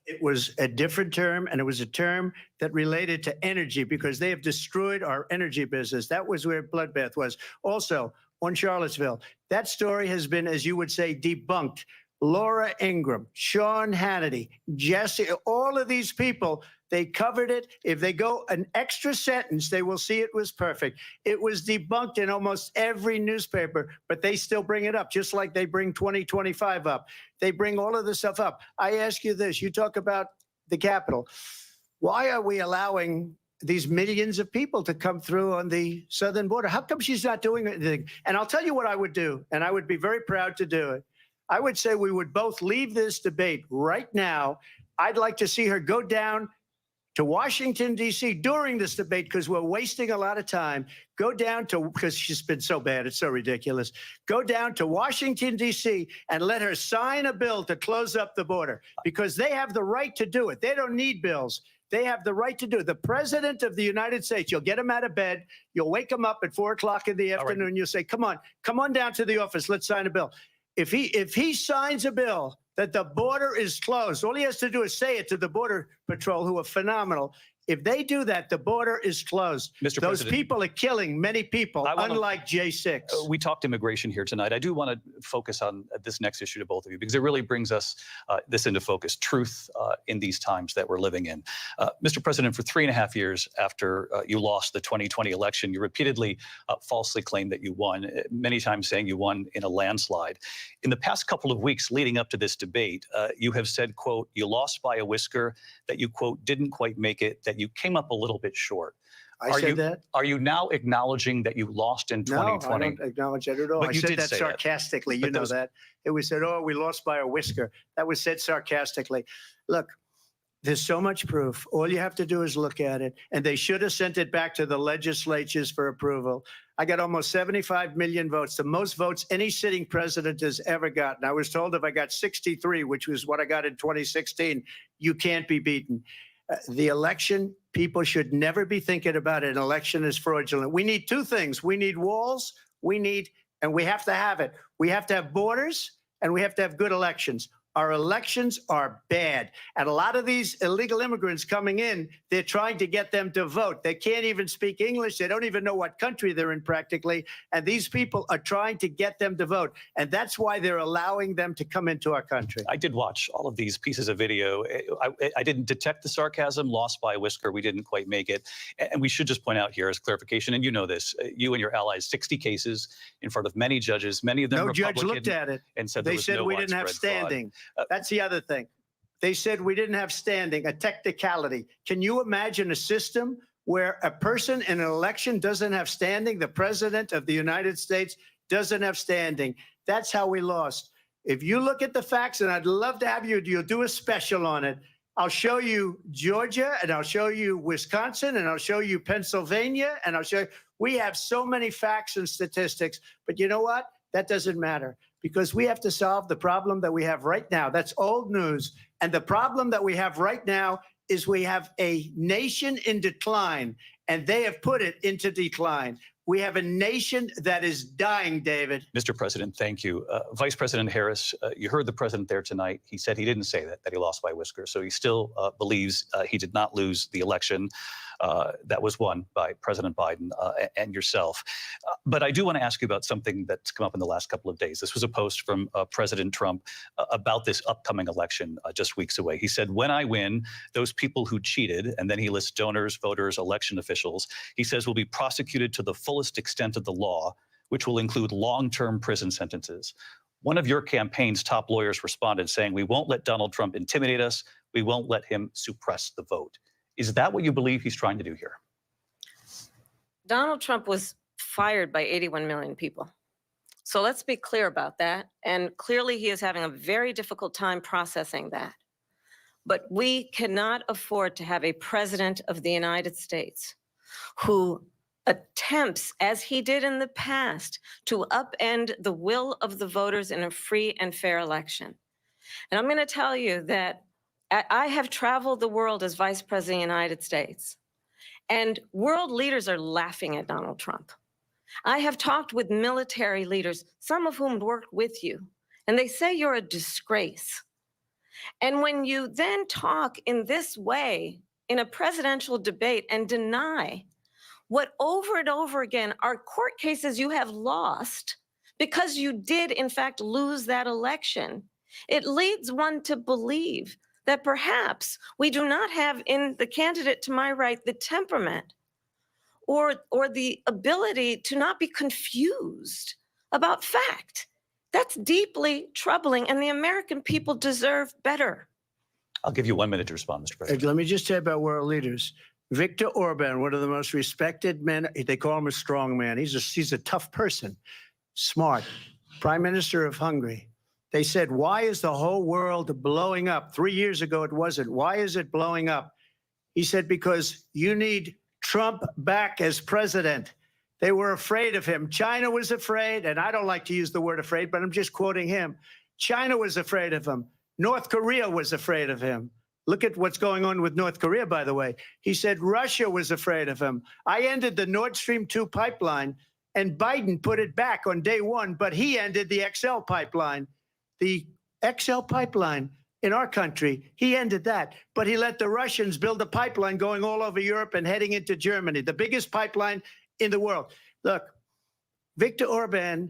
It was a different term, and it was a term that related to energy because they have destroyed our energy business. That was where bloodbath was. Also, on Charlottesville, that story has been, as you would say, debunked. Laura Ingraham, Sean Hannity, Jesse, all of these people, they covered it. If they go an extra sentence, they will see it was perfect. It was debunked in almost every newspaper, but they still bring it up, just like they bring 2025 up. They bring all of this stuff up. I ask you this, you talk about the Capitol. Why are we allowing these millions of people to come through on the southern border. How come she's not doing anything? And I'll tell you what I would do, and I would be very proud to do it. I would say we would both leave this debate right now. I'd like to see her go down to Washington, D.C. during this debate, because we're wasting a lot of time. Go down to, because she's been so bad, it's so ridiculous. Go down to Washington, D.C. and let her sign a bill to close up the border, because they have the right to do it. They don't need bills. They have the right to do it. The president of the United States, you'll get him out of bed. You'll wake him up at 4 o'clock in the afternoon. Right. You'll say, come on down to the office. Let's sign a bill. If he signs a bill that the border is closed, all he has to do is say it to the Border Patrol, who are phenomenal. If they do that, the border is closed. Mr. Those President, people are killing many people, unlike J6. We talked immigration here tonight. I do want to focus on this next issue to both of you, because it really brings us this into focus, truth in these times that we're living in. Mr. President, for 3.5 years after you lost the 2020 election, you repeatedly falsely claimed that you won, many times saying you won in a landslide. In the past couple of weeks leading up to this debate, you have said, quote, you lost by a whisker, that you, quote, didn't quite make it, that you came up a little bit short. I said that? Are you now acknowledging that you lost in 2020? No, I don't acknowledge that at all. But I said that sarcastically. You know that. It was said, oh, we lost by a whisker. That was said sarcastically. Look, there's so much proof. All you have to do is look at it. And they should have sent it back to the legislatures for approval. I got almost 75 million votes, the most votes any sitting president has ever gotten. I was told if I got 63, which was what I got in 2016, you can't be beaten. The election, people should never be thinking about it. An election is fraudulent. We need two things. We need walls. And we have to have it. We have to have borders, and we have to have good elections. Our elections are bad. And a lot of these illegal immigrants coming in, they're trying to get them to vote. They can't even speak English. They don't even know what country they're in practically. And these people are trying to get them to vote. And that's why they're allowing them to come into our country. I did watch all of these pieces of video. I didn't detect the sarcasm, lost by a whisker. We didn't quite make it. And we should just point out here as clarification, and you know this, you and your allies, 60 cases in front of many judges, many of them Republican. No judge looked at it. And said they said we didn't have standing. That's the other thing. They said we didn't have standing, a technicality. Can you imagine a system where a person in an election doesn't have standing? The president of the United States doesn't have standing. That's how we lost. If you look at the facts, and I'd love to have you'll do a special on it. I'll show you Georgia, and I'll show you Wisconsin, and I'll show you Pennsylvania, and I'll show you. We have so many facts and statistics, but you know what? That doesn't matter, because we have to solve the problem that we have right now. That's old news. And the problem that we have right now is we have a nation in decline, and they have put it into decline. We have a nation that is dying, David. Mr. President, thank you. Vice President Harris, you heard the president there tonight. He said he didn't say that he lost by a whisker. So he still believes he did not lose the election that was won by President Biden and yourself. But I do want to ask you about something that's come up in the last couple of days. This was a post from President Trump about this upcoming election just weeks away. He said, when I win, those people who cheated, and then he lists donors, voters, election officials, he says will be prosecuted to the fullest extent of the law, which will include long-term prison sentences. One of your campaign's top lawyers responded saying, we won't let Donald Trump intimidate us. We won't let him suppress the vote. Is that what you believe he's trying to do here? Donald Trump was fired by 81 million people. So let's be clear about that. And clearly he is having a very difficult time processing that. But we cannot afford to have a president of the United States who attempts, as he did in the past, to upend the will of the voters in a free and fair election. And I'm going to tell you that I have traveled the world as Vice President of the United States, and world leaders are laughing at Donald Trump. I have talked with military leaders, some of whom worked with you, and they say you're a disgrace. And when you then talk in this way in a presidential debate and deny what over and over again are court cases you have lost because you did, in fact, lose that election, it leads one to believe that perhaps we do not have in the candidate to my right the temperament or the ability to not be confused about fact. That's deeply troubling, and the American people deserve better. I'll give you 1 minute to respond, Mr. President. Let me just say about world leaders. Viktor Orban, one of the most respected men, they call him a strong man. He's a tough person, smart, Prime Minister of Hungary. They said, why is the whole world blowing up? 3 years ago, it wasn't. Why is it blowing up? He said, because you need Trump back as president. They were afraid of him. China was afraid, and I don't like to use the word afraid, but I'm just quoting him. China was afraid of him. North Korea was afraid of him. Look at what's going on with North Korea, by the way. He said Russia was afraid of him. I ended the Nord Stream 2 pipeline, and Biden put it back on day one, but he ended the XL pipeline. The XL pipeline in our country, he ended that. But he let the Russians build a pipeline going all over Europe and heading into Germany, the biggest pipeline in the world. Look, Viktor Orban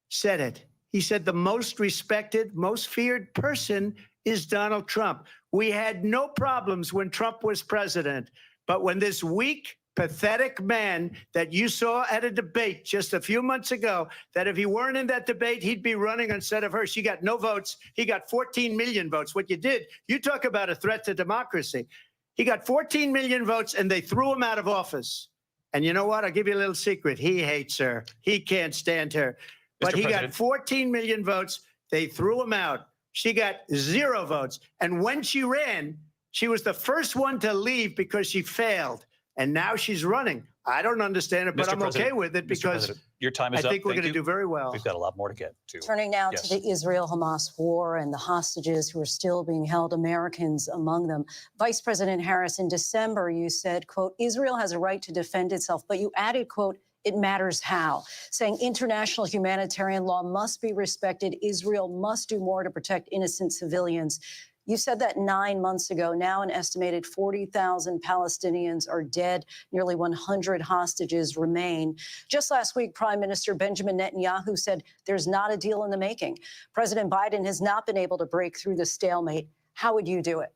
said it. He said the most respected, most feared person is Donald Trump. We had no problems when Trump was president. But when this weak, pathetic man that you saw at a debate just a few months ago, that if he weren't in that debate, he'd be running instead of her. She got no votes. He got 14 million votes. What you did, you talk about a threat to democracy. He got 14 million votes, and they threw him out of office. And you know what? I'll give you a little secret. He hates her. He can't stand her. But he got 14 million votes. They threw him out. She got 0 votes. And when she ran, she was the first one to leave because she failed. And now she's running. I don't understand it, but I'm okay with it because your time is up. I think we're going to do very well. We've got a lot more to get to. Turning now to the Israel-Hamas war and the hostages who are still being held, Americans among them. Vice President Harris, in December, you said, quote, Israel has a right to defend itself, but you added, quote, it matters how, saying international humanitarian law must be respected. Israel must do more to protect innocent civilians. You said that 9 months ago. Now an estimated 40,000 Palestinians are dead. Nearly 100 hostages remain. Just last week, Prime Minister Benjamin Netanyahu said there's not a deal in the making. President Biden has not been able to break through the stalemate. How would you do it?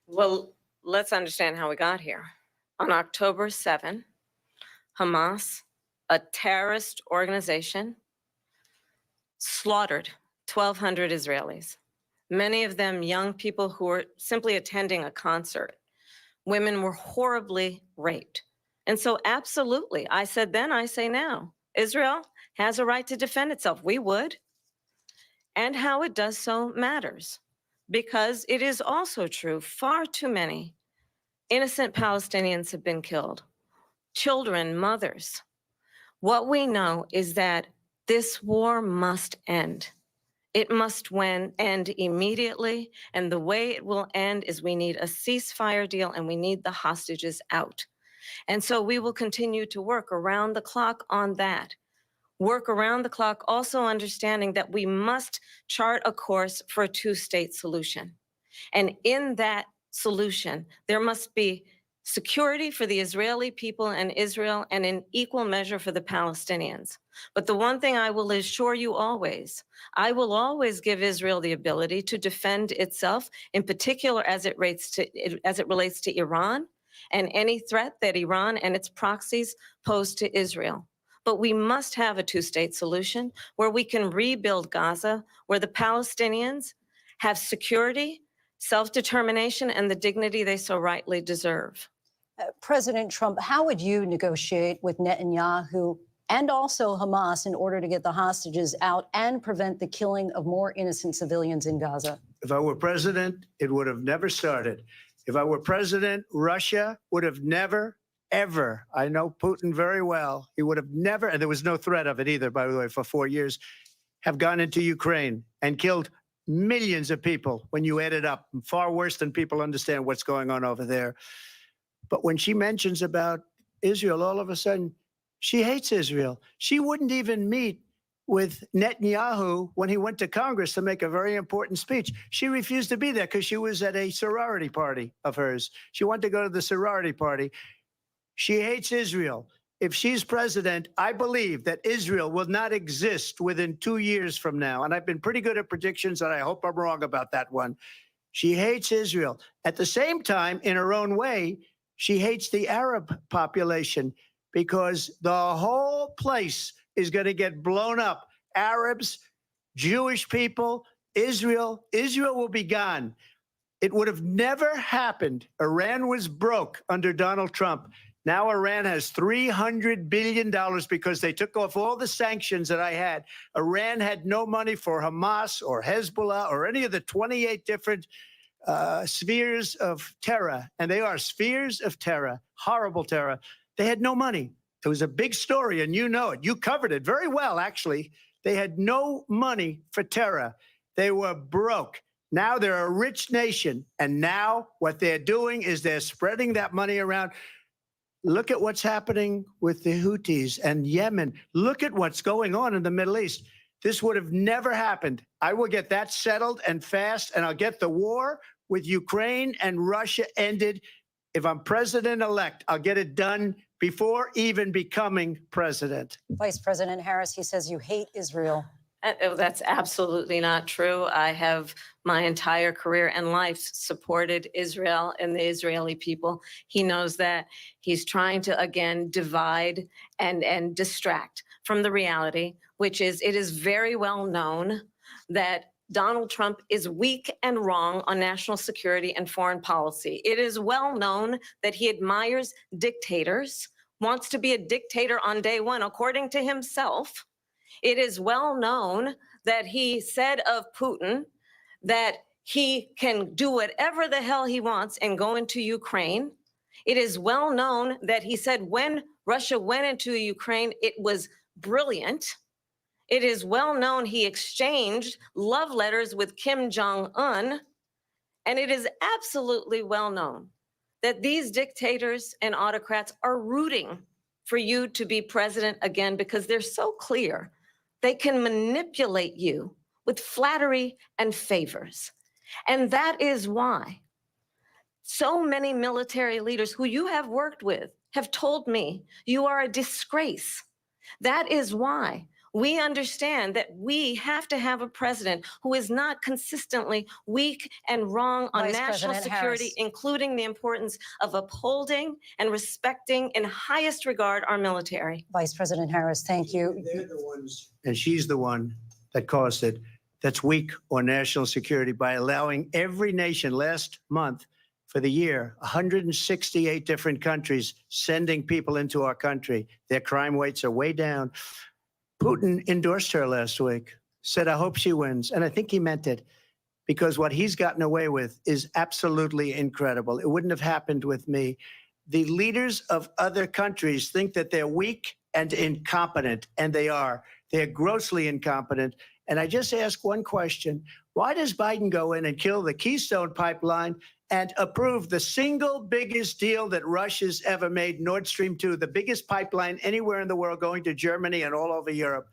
Well, let's understand how we got here. On October 7, Hamas, a terrorist organization, slaughtered 1,200 Israelis. Many of them young people who were simply attending a concert. Women were horribly raped. And so absolutely, I said then, I say now, Israel has a right to defend itself. We would. And how it does so matters, because it is also true, far too many innocent Palestinians have been killed. Children, mothers. What we know is that this war must end. It must end immediately, and the way it will end is we need a ceasefire deal and we need the hostages out. And so we will continue to work around the clock on that. Work around the clock, also understanding that we must chart a course for a two-state solution. And in that solution, there must be security for the Israeli people and Israel, and in equal measure for the Palestinians. But the one thing I will assure you always, I will always give Israel the ability to defend itself, in particular as it relates to Iran and any threat that Iran and its proxies pose to Israel. But we must have a two-state solution where we can rebuild Gaza, where the Palestinians have security, self-determination, and the dignity they so rightly deserve. President Trump, how would you negotiate with Netanyahu and also Hamas in order to get the hostages out and prevent the killing of more innocent civilians in Gaza? If I were president, it would have never started. If I were president, Russia would have never, ever, I know Putin very well, he would have never, and there was no threat of it either, by the way, for 4 years, have gone into Ukraine and killed millions of people when you add it up, far worse than people understand what's going on over there. But when she mentions about Israel, all of a sudden, she hates Israel. She wouldn't even meet with Netanyahu when he went to Congress to make a very important speech. She refused to be there because she was at a sorority party of hers. She wanted to go to the sorority party. She hates Israel. If she's president, I believe that Israel will not exist within 2 years from now. And I've been pretty good at predictions, and I hope I'm wrong about that one. She hates Israel. At the same time, in her own way, she hates the Arab population because the whole place is going to get blown up. Arabs, Jewish people, Israel will be gone. It would have never happened. Iran was broke under Donald Trump. Now Iran has $300 billion because they took off all the sanctions that I had. Iran had no money for Hamas or Hezbollah or any of the 28 different spheres of terror. And they are spheres of terror, horrible terror. They had no money. It was a big story, and you know it. You covered it very well, actually. They had no money for terror. They were broke. Now they're a rich nation. And now what they're doing is they're spreading that money around. Look at what's happening with the Houthis and Yemen. Look at what's going on in the Middle East. This would have never happened. I will get that settled and fast, and I'll get the war with Ukraine and Russia ended. If I'm president-elect, I'll get it done before even becoming president. Vice President Harris, he says you hate Israel. That's absolutely not true. I have my entire career and life supported Israel and the Israeli people. He knows that. He's trying to, again, divide and distract from the reality, which is it is very well known that Donald Trump is weak and wrong on national security and foreign policy. It is well known that he admires dictators, wants to be a dictator on day one, according to himself. It is well known that he said of Putin that he can do whatever the hell he wants and go into Ukraine. It is well known that he said when Russia went into Ukraine, it was brilliant. It is well known he exchanged love letters with Kim Jong-un. And it is absolutely well known that these dictators and autocrats are rooting for you to be president again because they're so clear. They can manipulate you with flattery and favors. And that is why so many military leaders who you have worked with have told me you are a disgrace. That is why we understand that we have to have a president who is not consistently weak and wrong on Vice national President security, Harris. including the importance of upholding and respecting in highest regard our military. Vice President Harris, thank you. They're the ones, and she's the one that caused it, that's weak on national security by allowing every nation last month for the year, 168 different countries sending people into our country. Their crime rates are way down. Putin endorsed her last week, said, I hope she wins. And I think he meant it because what he's gotten away with is absolutely incredible. It wouldn't have happened with me. The leaders of other countries think that they're weak and incompetent, and they are. They're grossly incompetent. And I just ask one question. Why does Biden go in and kill the Keystone Pipeline and approve the single biggest deal that Russia's ever made, Nord Stream 2, the biggest pipeline anywhere in the world going to Germany and all over Europe?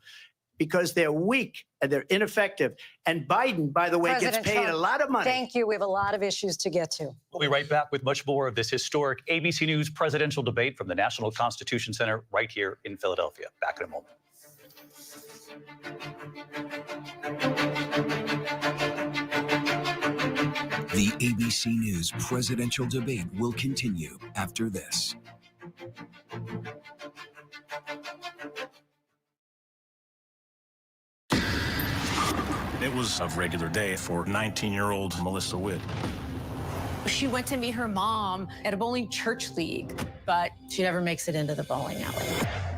Because they're weak and they're ineffective. And Biden, by the way, President gets paid Trump, a lot of money. Thank you. We have a lot of issues to get to. We'll be right back with much more of this historic ABC News presidential debate from the National Constitution Center right here in Philadelphia. Back in a moment. The ABC News presidential debate will continue after this. It was a regular day for 19-year-old Melissa Witt. She went to meet her mom at a bowling church league, but she never makes it into the bowling alley.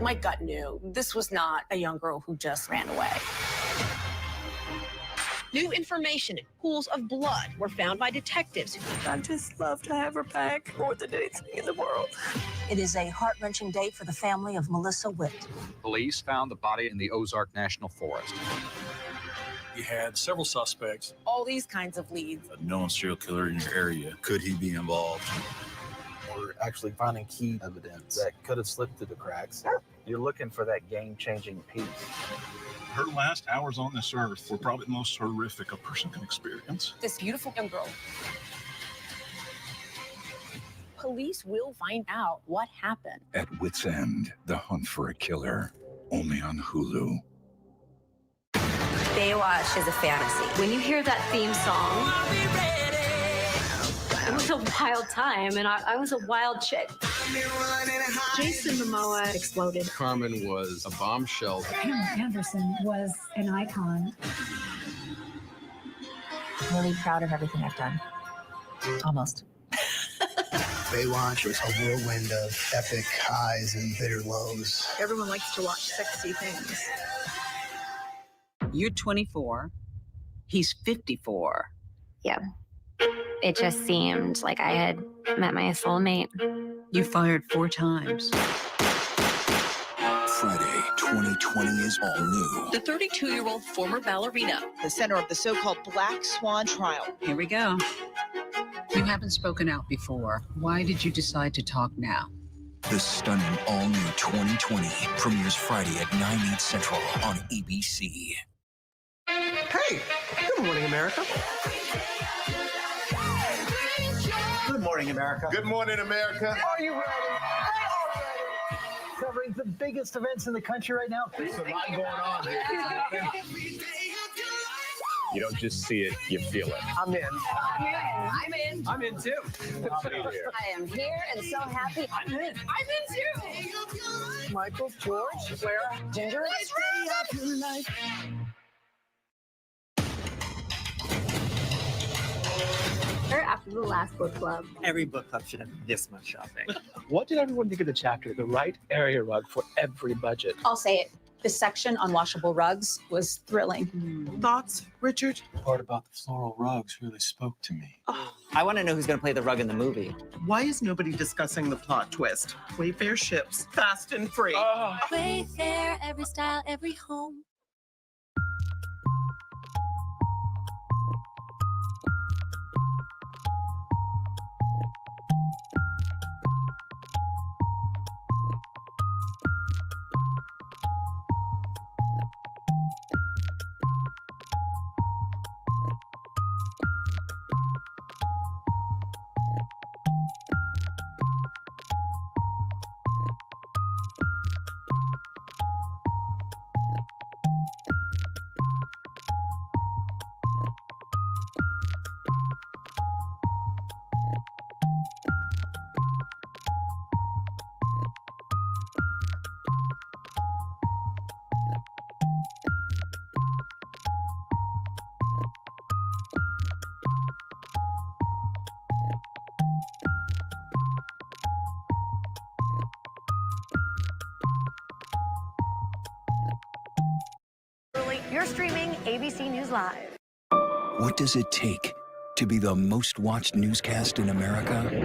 My gut knew this was not a young girl who just ran away. New information and pools of blood were found by detectives. I'd just love to have her back more than anything in the world. It is a heart-wrenching day for the family of Melissa Witt. Police found the body in the Ozark National Forest. You had several suspects. All these kinds of leads. A known serial killer in your area. Could he be involved? We're actually finding key evidence that could have slipped through the cracks. You're looking for that game-changing piece. Her last hours on this earth were probably the most horrific a person can experience. This beautiful young girl. Police will find out what happened. At Wit's End, the hunt for a killer, only on Hulu. Baywatch is a fantasy. When you hear that theme song, it was a wild time, and I was a wild chick. Jason Momoa exploded. Carmen was a bombshell. Pamela Anderson was an icon. I'm really proud of everything I've done. Almost. Baywatch was a whirlwind of epic highs and bitter lows. Everyone likes to watch sexy things. You're 24. He's 54. Yeah. It just seemed like I had met my soulmate. You fired 4 times. Friday, 2020 is all new. The 32-year-old former ballerina, the center of the so-called Black Swan trial. Here we go. You haven't spoken out before. Why did you decide to talk now? The stunning all-new 2020 premieres Friday at 9/8 Central on ABC. Hey, good morning, America. Good morning, America. Good morning, America. Are you ready? Covering the biggest events in the country right now. There's a lot going on here. You don't just see it, you feel it. I'm in. I'm in. I'm in too. I am here and so happy. I'm in too. Michael, George, Clara, Ginger. After the last book club. Every book club should have this much shopping. What did everyone think of the chapter? The right area rug for every budget. I'll say it. The section on washable rugs was thrilling. Thoughts, Richard? The part about the floral rugs really spoke to me. I want to know who's going to play the rug in the movie. Why is nobody discussing the plot twist? Wayfair ships, fast and free. Wayfair, every style, every home. You're streaming ABC News Live. What does it take to be the most watched newscast in America? We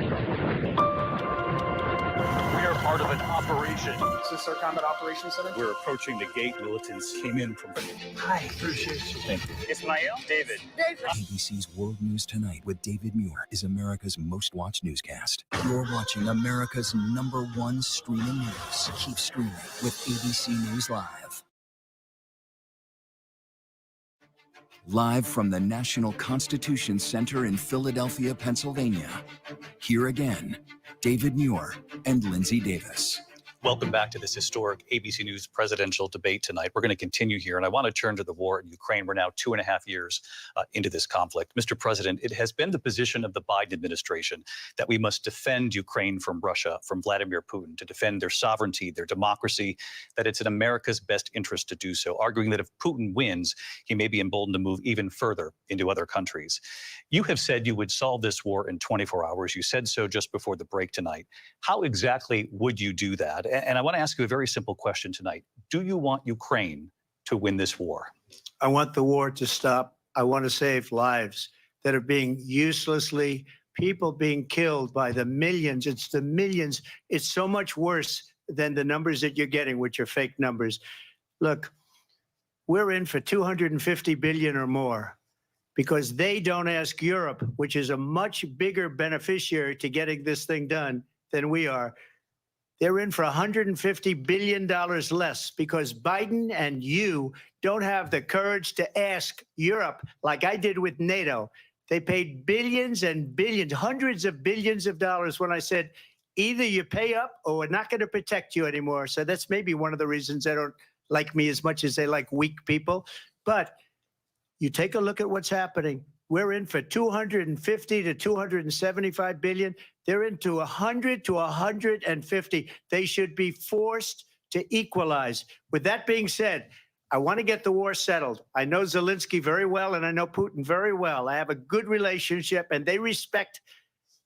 are part of an operation. Is this our combat operations center? We're approaching the gate. Militants came in from. Hi, appreciate you. Thank you. Ismail, David. ABC's World News Tonight with David Muir is America's most watched newscast. You're watching America's #1 streaming news. Keep streaming with ABC News Live. Live from the National Constitution Center in Philadelphia, Pennsylvania. Here again, David Muir and Lindsay Davis. Welcome back to this historic ABC News presidential debate tonight. We're going to continue here, and I want to turn to the war in Ukraine. We're now 2.5 years into this conflict. Mr. President, it has been the position of the Biden administration that we must defend Ukraine from Russia, from Vladimir Putin, to defend their sovereignty, their democracy, that it's in America's best interest to do so, arguing that if Putin wins, he may be emboldened to move even further into other countries. You have said you would solve this war in 24 hours. You said so just before the break tonight. How exactly would you do that? And I want to ask you a very simple question tonight. Do you want Ukraine to win this war? I want the war to stop. I want to save lives that are being uselessly, people being killed by the millions. It's the millions. It's so much worse than the numbers that you're getting, which are fake numbers. Look, we're in for 250 billion or more because they don't ask Europe, which is a much bigger beneficiary to getting this thing done than we are. They're in for $150 billion less because Biden and you don't have the courage to ask Europe like I did with NATO. They paid billions and billions, hundreds of billions of dollars when I said, either you pay up or we're not going to protect you anymore. So that's maybe one of the reasons they don't like me as much as they like weak people. But you take a look at what's happening. We're in for 250 to 275 billion. They're into 100 to 150. They should be forced to equalize. With that being said, I want to get the war settled. I know Zelensky very well, and I know Putin very well. I have a good relationship, and they respect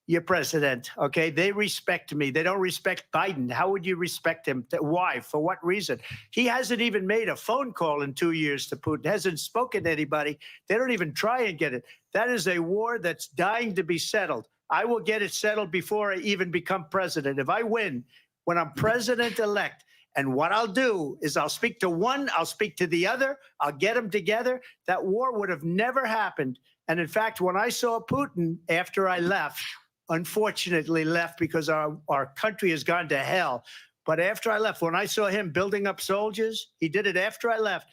your president, okay? They respect me. They don't respect Biden. How would you respect him? Why? For what reason? He hasn't even made a phone call in 2 years to Putin, hasn't spoken to anybody. They don't even try and get it. That is a war that's dying to be settled. I will get it settled before I even become president. If I win, when I'm president-elect, and what I'll do is I'll speak to one, I'll speak to the other, I'll get them together. That war would have never happened. And in fact, when I saw Putin after I left, unfortunately left because our country has gone to hell. But after I left, when I saw him building up soldiers, he did it after I left.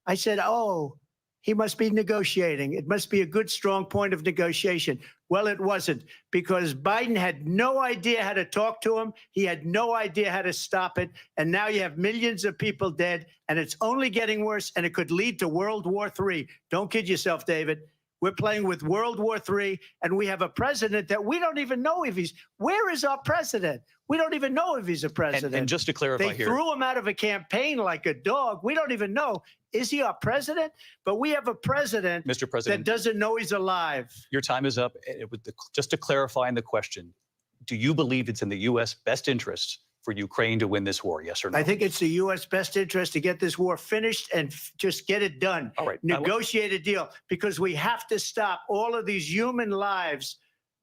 I said, oh, he must be negotiating. It must be a good, strong point of negotiation. Well, it wasn't, because Biden had no idea how to talk to him. He had no idea how to stop it. And now you have millions of people dead, and it's only getting worse, and it could lead to World War III. Don't kid yourself, David. We're playing with World War III, and we have a president that we don't even know if he's. Where is our president? We don't even know if he's a president. And just to clarify they here, threw him out of a campaign like a dog. We don't even know. Is he our president? But we have a president, Mr. President, that doesn't know he's alive. your time is up. Just to clarify in the question, do you believe it's in the U.S. best interest for Ukraine to win this war, yes or no? I think it's the U.S. best interest to get this war finished and just get it done. All right. Negotiate a deal, because we have to stop all of these human lives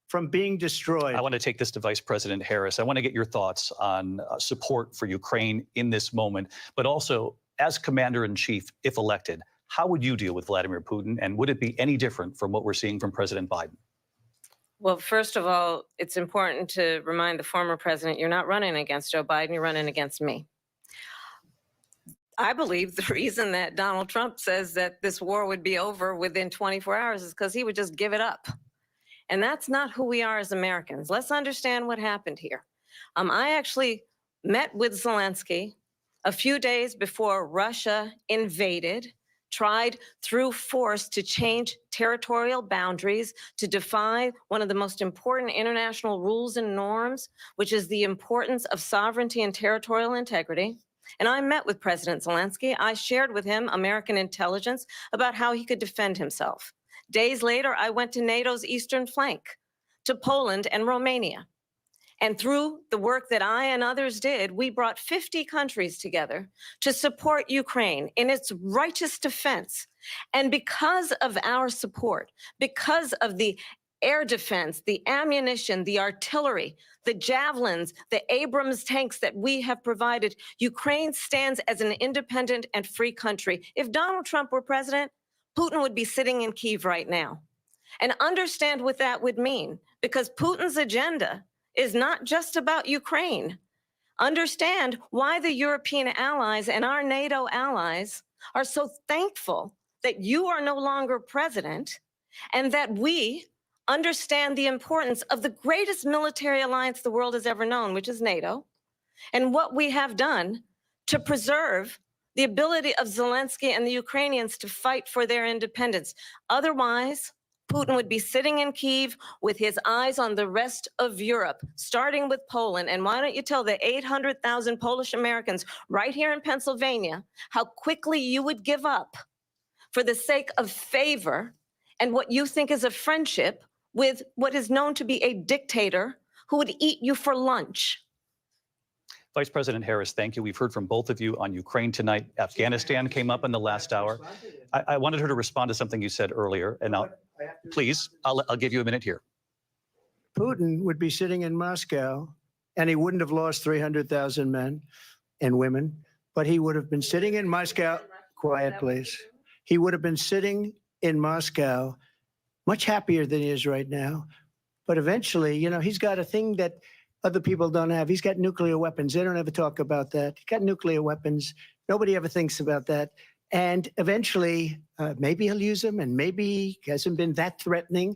from being destroyed. I want to take this to Vice President Harris. I want to get your thoughts on support for Ukraine in this moment, but also as Commander-in-Chief, if elected, how would you deal with Vladimir Putin, and would it be any different from what we're seeing from President Biden? Well, first of all, it's important to remind the former president, you're not running against Joe Biden, you're running against me. I believe the reason that Donald Trump says that this war would be over within 24 hours is because he would just give it up. And that's not who we are as Americans. Let's understand what happened here. I actually met with Zelensky a few days before Russia invaded, tried through force to change territorial boundaries, to defy one of the most important international rules and norms, which is the importance of sovereignty and territorial integrity. And I met with President Zelensky. I shared with him American intelligence about how he could defend himself. Days later, I went to NATO's eastern flank, to Poland and Romania. And through the work that I and others did, we brought 50 countries together to support Ukraine in its righteous defense. And because of our support, because of the air defense, the ammunition, the artillery, the javelins, the Abrams tanks that we have provided, Ukraine stands as an independent and free country. If Donald Trump were president, Putin would be sitting in Kyiv right now. And understand what that would mean, because Putin's agenda is not just about Ukraine. Understand why the European allies and our NATO allies are so thankful that you are no longer president, and that we understand the importance of the greatest military alliance the world has ever known, which is NATO, and what we have done to preserve the ability of Zelensky and the Ukrainians to fight for their independence. Otherwise, Putin would be sitting in Kyiv with his eyes on the rest of Europe, starting with Poland. And why don't you tell the 800,000 Polish Americans right here in Pennsylvania how quickly you would give up for the sake of favor and what you think is a friendship with what is known to be a dictator who would eat you for lunch. Vice President Harris, thank you. We've heard from both of you on Ukraine tonight. Afghanistan came up in the last hour. I wanted her to respond to something you said earlier, and please, I'll give you a minute here. Putin would be sitting in Moscow, and he wouldn't have lost 300,000 men and women, but he would have been sitting in Moscow. Quiet, please. He would have been sitting in Moscow, much happier than he is right now. But eventually, you know, he's got a thing that other people don't have. He's got nuclear weapons. They don't ever talk about that. He's got nuclear weapons. Nobody ever thinks about that. And eventually, maybe he'll use them, and maybe he hasn't been that threatening,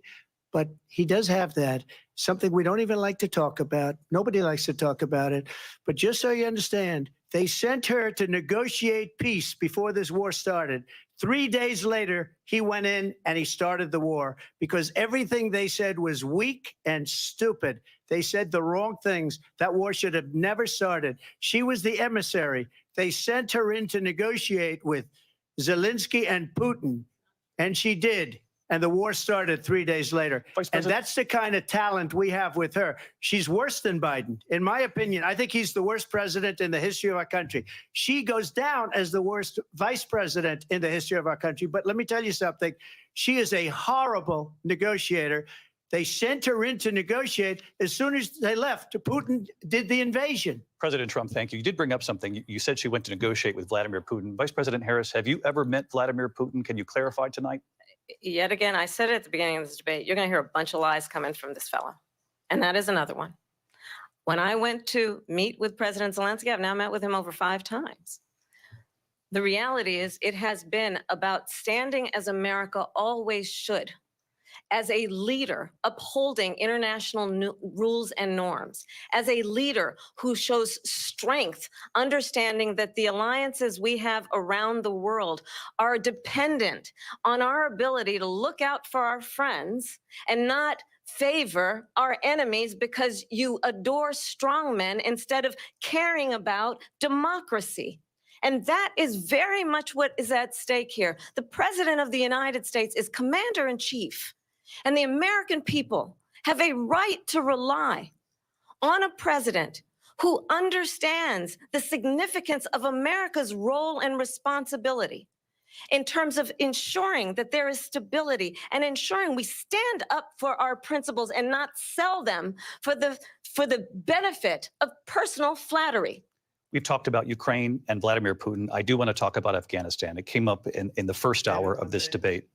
but he does have that. Something we don't even like to talk about. Nobody likes to talk about it. But just so you understand, they sent her to negotiate peace before this war started. 3 days later, he went in and he started the war, because everything they said was weak and stupid. They said the wrong things. That war should have never started. She was the emissary. They sent her in to negotiate with Zelensky and Putin, and she did. And the war started 3 days later. And that's the kind of talent we have with her. She's worse than Biden. In my opinion, I think he's the worst president in the history of our country. She goes down as the worst vice president in the history of our country. But let me tell you something. She is a horrible negotiator. They sent her in to negotiate. As soon as they left, Putin did the invasion. President Trump, thank you. You did bring up something. You said she went to negotiate with Vladimir Putin. Vice President Harris, have you ever met Vladimir Putin? Can you clarify tonight? Yet again, I said it at the beginning of this debate, you're going to hear a bunch of lies coming from this fellow. And that is another one. When I went to meet with President Zelensky, I've now met with him over 5 times. The reality is it has been about standing as America always should, as a leader upholding international rules and norms, as a leader who shows strength, understanding that the alliances we have around the world are dependent on our ability to look out for our friends and not favor our enemies because you adore strongmen instead of caring about democracy. And that is very much what is at stake here. The President of the United States is commander-in-chief. And the American people have a right to rely on a president who understands the significance of America's role and responsibility in terms of ensuring that there is stability and ensuring we stand up for our principles and not sell them for the benefit of personal flattery. We've talked about Ukraine and Vladimir Putin. I do want to talk about Afghanistan. It came up in the first hour of this debate.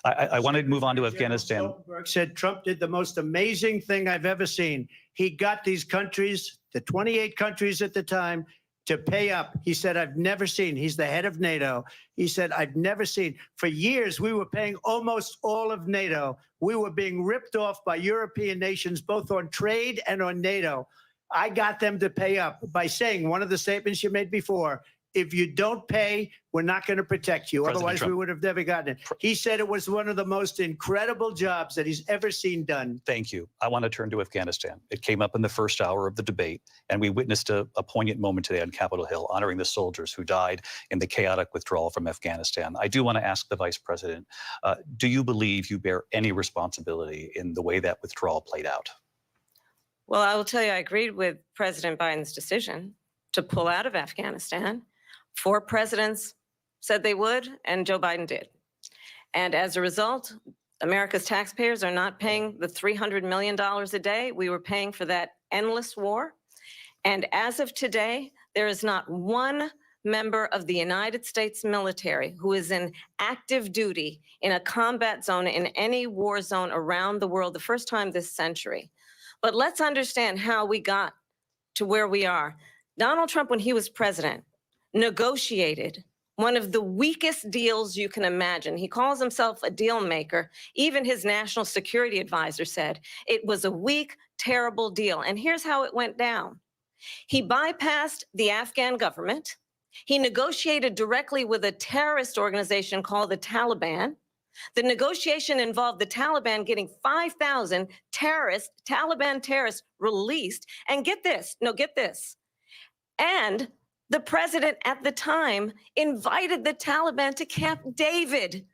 I want to move on to Afghanistan. Stoltenberg said Trump did the most amazing thing I've ever seen. He got these countries, the 28 countries at the time, to pay up. He said, I've never seen. He's the head of NATO. He said, I've never seen. For years, we were paying almost all of NATO. We were being ripped off by European nations, both on trade and on NATO. I got them to pay up by saying one of the statements you made before, if you don't pay, we're not going to protect you. President Otherwise, Trump. we would have never gotten it. He said it was one of the most incredible jobs that he's ever seen done. Thank you. I want to turn to Afghanistan. It came up in the first hour of the debate, and we witnessed a poignant moment today on Capitol Hill, honoring the soldiers who died in the chaotic withdrawal from Afghanistan. I do want to ask the Vice President, do you believe you bear any responsibility in the way that withdrawal played out? Well, I will tell you, I agreed with President Biden's decision to pull out of Afghanistan. 4 presidents said they would, and Joe Biden did. And as a result, America's taxpayers are not paying the $300 million a day we were paying for that endless war. And as of today, there is not one member of the United States military who is in active duty in a combat zone in any war zone around the world, the first time this century. But let's understand how we got to where we are. Donald Trump, when he was president, negotiated one of the weakest deals you can imagine. He calls himself a deal maker. Even his national security advisor said it was a weak, terrible deal. And here's how it went down. He bypassed the Afghan government. He negotiated directly with a terrorist organization called the Taliban. The negotiation involved the Taliban getting 5,000 Taliban terrorists released. And get this, and the president at the time invited the Taliban to Camp David,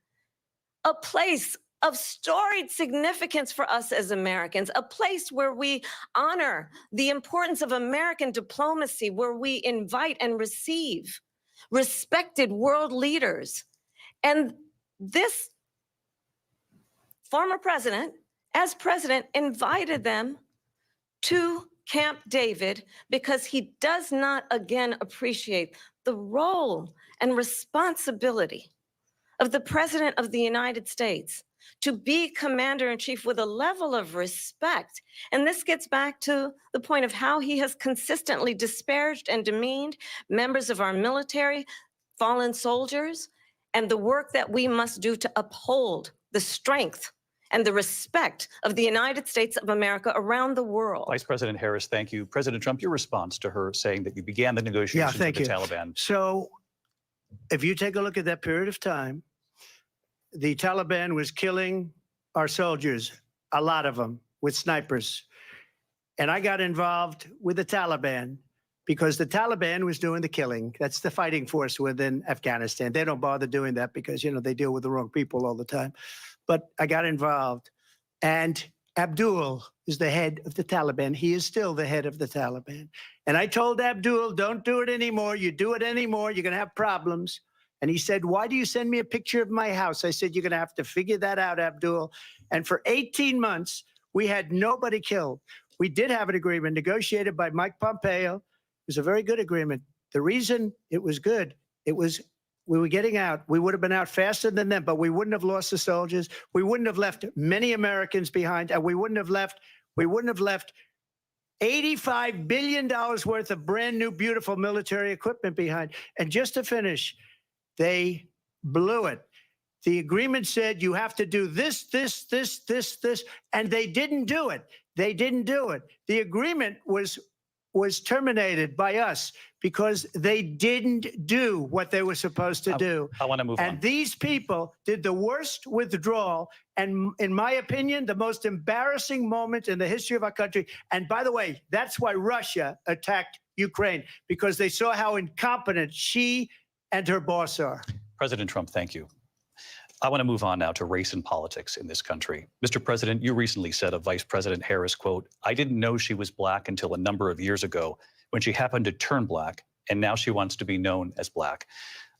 a place of storied significance for us as Americans, a place where we honor the importance of American diplomacy, where we invite and receive respected world leaders. And this former president, as president, invited them to Camp David because he does not again appreciate the role and responsibility of the President of the United States to be commander-in-chief with a level of respect. And this gets back to the point of how he has consistently disparaged and demeaned members of our military, fallen soldiers, and the work that we must do to uphold the strength and the respect of the United States of America around the world. Vice President Harris, thank you. President Trump, your response to her saying that you began the negotiations with the Taliban. So if you take a look at that period of time, the Taliban was killing our soldiers, a lot of them, with snipers. And I got involved with the Taliban because the Taliban was doing the killing. That's the fighting force within Afghanistan. They don't bother doing that because, you know, they deal with the wrong people all the time. But I got involved. And Abdul is the head of the Taliban. He is still the head of the Taliban. And I told Abdul, don't do it anymore. You do it anymore, you're going to have problems. And he said, why do you send me a picture of my house? I said, you're going to have to figure that out, Abdul. And for 18 months, we had nobody killed. We did have an agreement negotiated by Mike Pompeo. It was a very good agreement. The reason it was good, it was we were getting out. We would have been out faster than them, but we wouldn't have lost the soldiers. We wouldn't have left many Americans behind, and we wouldn't have left $85 billion worth of brand new, beautiful military equipment behind. And just to finish, they blew it. The agreement said you have to do this, and they didn't do it. They didn't do it. The agreement was terminated by us because they didn't do what they were supposed to do. I want to move on. And these people did the worst withdrawal, and in my opinion, the most embarrassing moment in the history of our country. And by the way, that's why Russia attacked Ukraine, because they saw how incompetent she and her boss are. President Trump, thank you. I want to move on now to race and politics in this country. Mr. President, you recently said of Vice President Harris, quote, I didn't know she was black until a number of years ago when she happened to turn black, and now she wants to be known as black.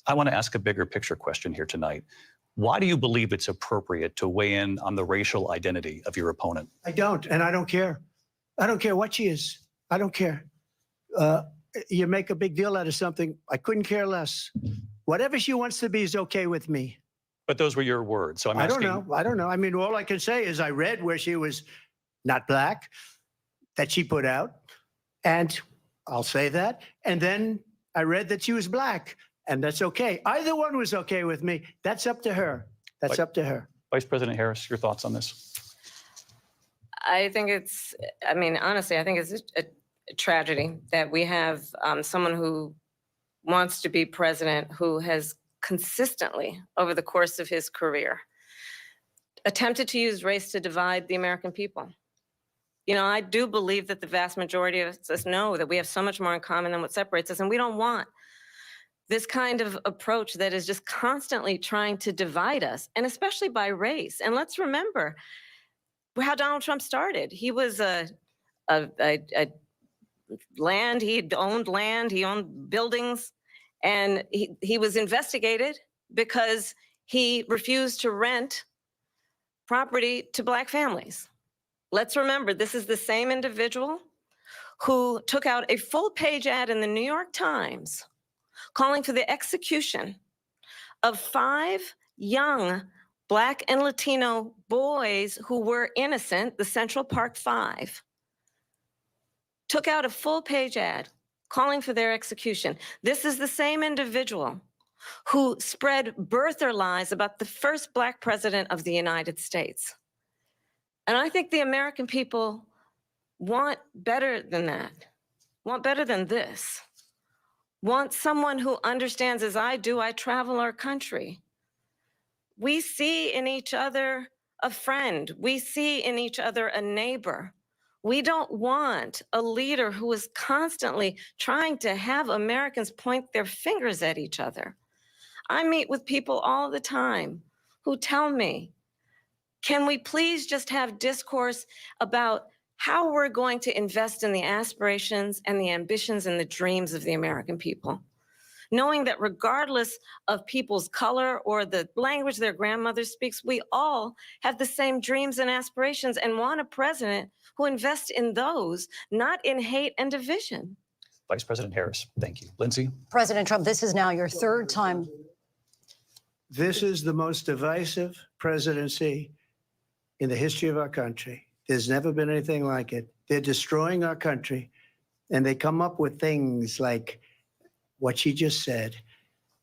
I want to ask a bigger picture question here tonight. Why do you believe it's appropriate to weigh in on the racial identity of your opponent? I don't, and I don't care. I don't care what she is. I don't care. You make a big deal out of something. I couldn't care less. Whatever she wants to be is okay with me. But those were your words, so I'm asking. I don't know. I mean, all I can say is I read where she was not black, that she put out, and I'll say that. And then I read that she was black, and that's okay. Either one was okay with me. That's up to her. That's up to her. Vice President Harris, your thoughts on this? I think it's, I mean, honestly, I think it's a tragedy that we have someone who wants to be president who has consistently over the course of his career attempted to use race to divide the American people. You know, I do believe that the vast majority of us know that we have so much more in common than what separates us, and we don't want this kind of approach that is just constantly trying to divide us, and especially by race. And let's remember how Donald Trump started. He was land, he owned buildings, and he was investigated because he refused to rent property to black families. Let's remember, this is the same individual who took out a full-page ad in the New York Times calling for the execution of 5 young Black and Latino boys who were innocent, the Central Park 5. Took out a full-page ad calling for their execution. This is the same individual who spread birther lies about the first Black president of the United States. And I think the American people want better than that, want better than this, want someone who understands, as I do, I travel our country. We see in each other a friend. We see in each other a neighbor. We don't want a leader who is constantly trying to have Americans point their fingers at each other. I meet with people all the time who tell me, can we please just have discourse about how we're going to invest in the aspirations and the ambitions and the dreams of the American people? Knowing that regardless of people's color or the language their grandmother speaks, we all have the same dreams and aspirations and want a president who invests in those, not in hate and division. Vice President Harris, thank you. Lindsay? President Trump, this is now your 3rd time. This is the most divisive presidency in the history of our country. There's never been anything like it. They're destroying our country, and they come up with things like what she just said,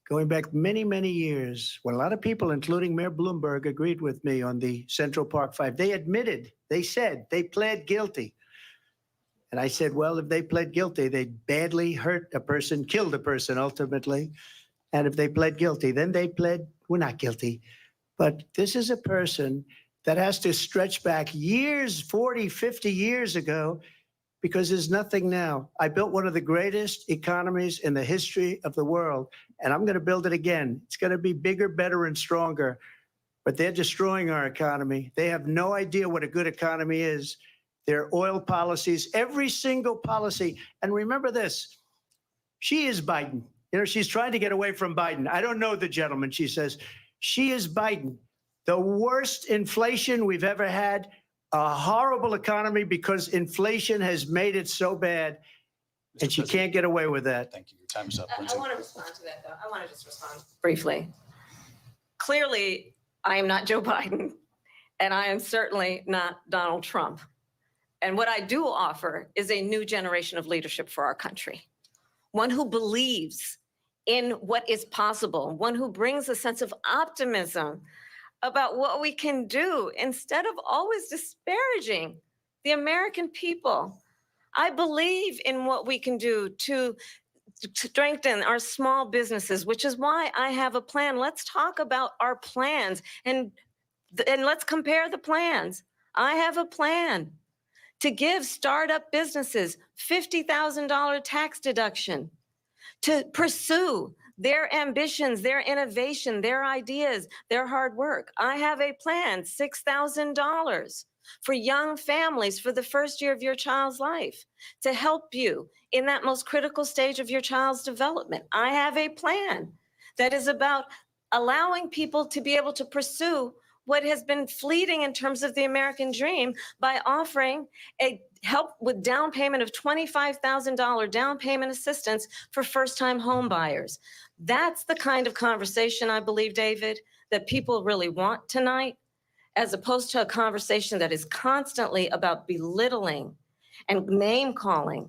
going back many, many years, when a lot of people, including Mayor Bloomberg, agreed with me on the Central Park 5. They admitted, they said, they pled guilty. And I said, well, if they pled guilty, they badly hurt a person, killed a person ultimately. And if they pled guilty, then they pled, we're not guilty. But this is a person that has to stretch back years, 40, 50 years ago, because there's nothing now. I built one of the greatest economies in the history of the world, and I'm going to build it again. It's going to be bigger, better, and stronger. But they're destroying our economy. They have no idea what a good economy is. Their oil policies, every single policy. And remember this, she is Biden. You know, she's trying to get away from Biden. I don't know the gentleman, she says. She is Biden. The worst inflation we've ever had, a horrible economy because inflation has made it so bad, and she can't get away with that. Thank you. Your time is up. I want to respond to that, though. I want to just respond briefly. Clearly, I am not Joe Biden, and I am certainly not Donald Trump. And what I do offer is a new generation of leadership for our country, one who believes in what is possible, one who brings a sense of optimism about what we can do instead of always disparaging the American people. I believe in what we can do to strengthen our small businesses, which is why I have a plan. Let's talk about our plans and let's compare the plans. I have a plan to give startup businesses $50,000 tax deduction, to pursue their ambitions, their innovation, their ideas, their hard work. I have a plan, $6,000 for young families for the first year of your child's life to help you in that most critical stage of your child's development. I have a plan that is about allowing people to be able to pursue what has been fleeting in terms of the American dream by offering a help with down payment of $25,000 down payment assistance for first-time home buyers. That's the kind of conversation, I believe, David, that people really want tonight, as opposed to a conversation that is constantly about belittling and name-calling.